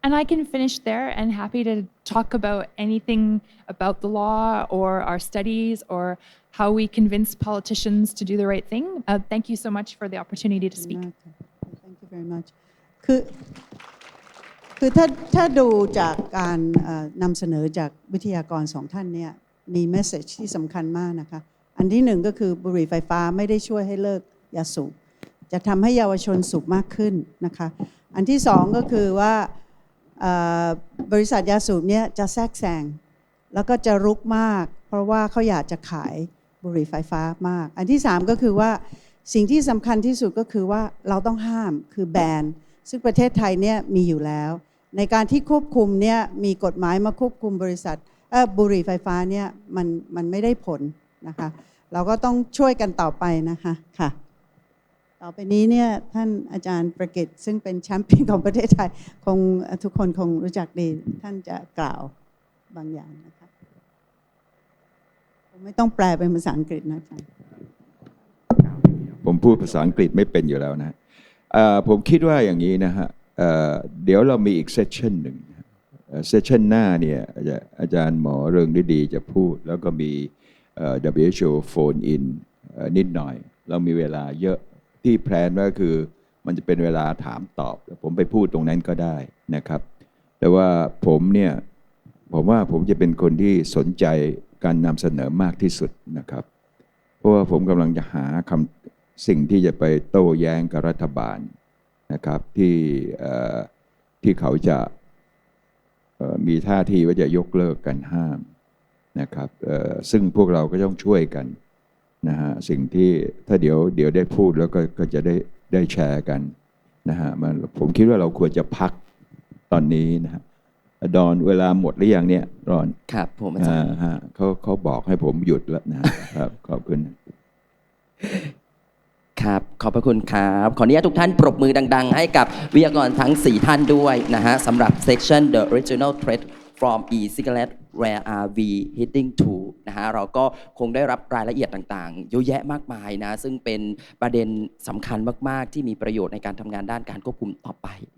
And I can finish there and happy to talk about anything about the law or our studies or how we convince politicians to do the right thing. Thank you so much for the opportunity to speak. Thank you very much. คือถ้าดูจากการนำเสนอจากวิทยากร2 ท่านเนี่ยมีเมสเสจที่สำคัญมากนะคะอันที่1ก็คือบุหรี่ไฟฟ้าไม่ได้ช่วยให้เลิกยาสูบจะทำให้เยาวชนสูบมากขึ้นนะคะอันที่2ก็คือว่าบริษัทยาสูบเนี่ยจะแทรกแซงแล้วก็จะรุกมากเพราะว่าเขาอยากจะขายบุหรี่ไฟฟ้ามากอันที่3ก็คือว่าสิ่งที่สำคัญที่สุดก็คือว่าเราต้องห้ามคือแบนซึ่งประเทศไทยเนี่ยมีอยู่แล้วในการที่ควบคุมเนี่ยมีกฎหมายมาควบคุมบริษัทบุหรี่ไฟฟ้าเนี่ยมันไม่ได้ผลนะคะเราก็ต้องช่วยกันต่อไปนะคะค่ะต่อไปนี้เนี่ยท่านอาจารย์ประกิตซึ่งเป็นแชมป์เปี้ยนของประเทศไทยคงทุกคนคงรู้จักดีท่านจะกล่าวบางอย่างนะคะผมไม่ต้องแปลเป็นภาษาอังกฤษนะอาจารย์ผมพูดภาษาอังกฤษไม่เป็นอยู่แล้วนะผมคิดว่าอย่างนี้นะฮะเดี๋ยวเรามีอีกเซสชั่นหนึ่งเซสชั่นหน้าเนี่ยอาจารย์หมอเริงฤดีจะพูดแล้วก็มีWHO โฟนอินนิดหน่อยเรามีเวลาเยอะที่แพลนว่าคือมันจะเป็นเวลาถามตอบผมไปพูดตรงนั้นก็ได้นะครับแต่ว่าผมว่าผมจะเป็นคนที่สนใจการนำเสนอมากที่สุดนะครับเพราะว่าผมกำลังจะหาสิ่งที่จะไปโต้แย้งกับรัฐบาลนะครับที่เขาจะมีท่าทีว่าจะยกเลิกการห้ามนะครับซึ่งพวกเราก็ต้องช่วยกัน นะฮะสิ่งที่ถ้าเดี๋ยวได้พูดแล้วก็จะได้แชร์กันนะฮะผมคิดว่าเราควรจะพักตอนนี้นะฮะดอนเวลาหมดหรือยังเนี่ยรอน ครับผมอาจารย์ ฮะเขาบอกให้ผมหยุดแล้วนะฮะครับขอบคุณ ครับ ขอบพระคุณครับ ขออนุญาตทุกท่านปรบมือดัง ๆ ให้กับวิทยากรทั้ง 4 ท่านด้วยนะฮะสำหรับ section the original threat from e-cigarette where are we heading to นะฮะเราก็คงได้รับรายละเอียดต่างๆเยอะแยะมากมายนะซึ่งเป็นประเด็นสำคัญมาก ๆ ที่มีประโยชน์ในการทำงานด้านการควบคุมต่อไปนะ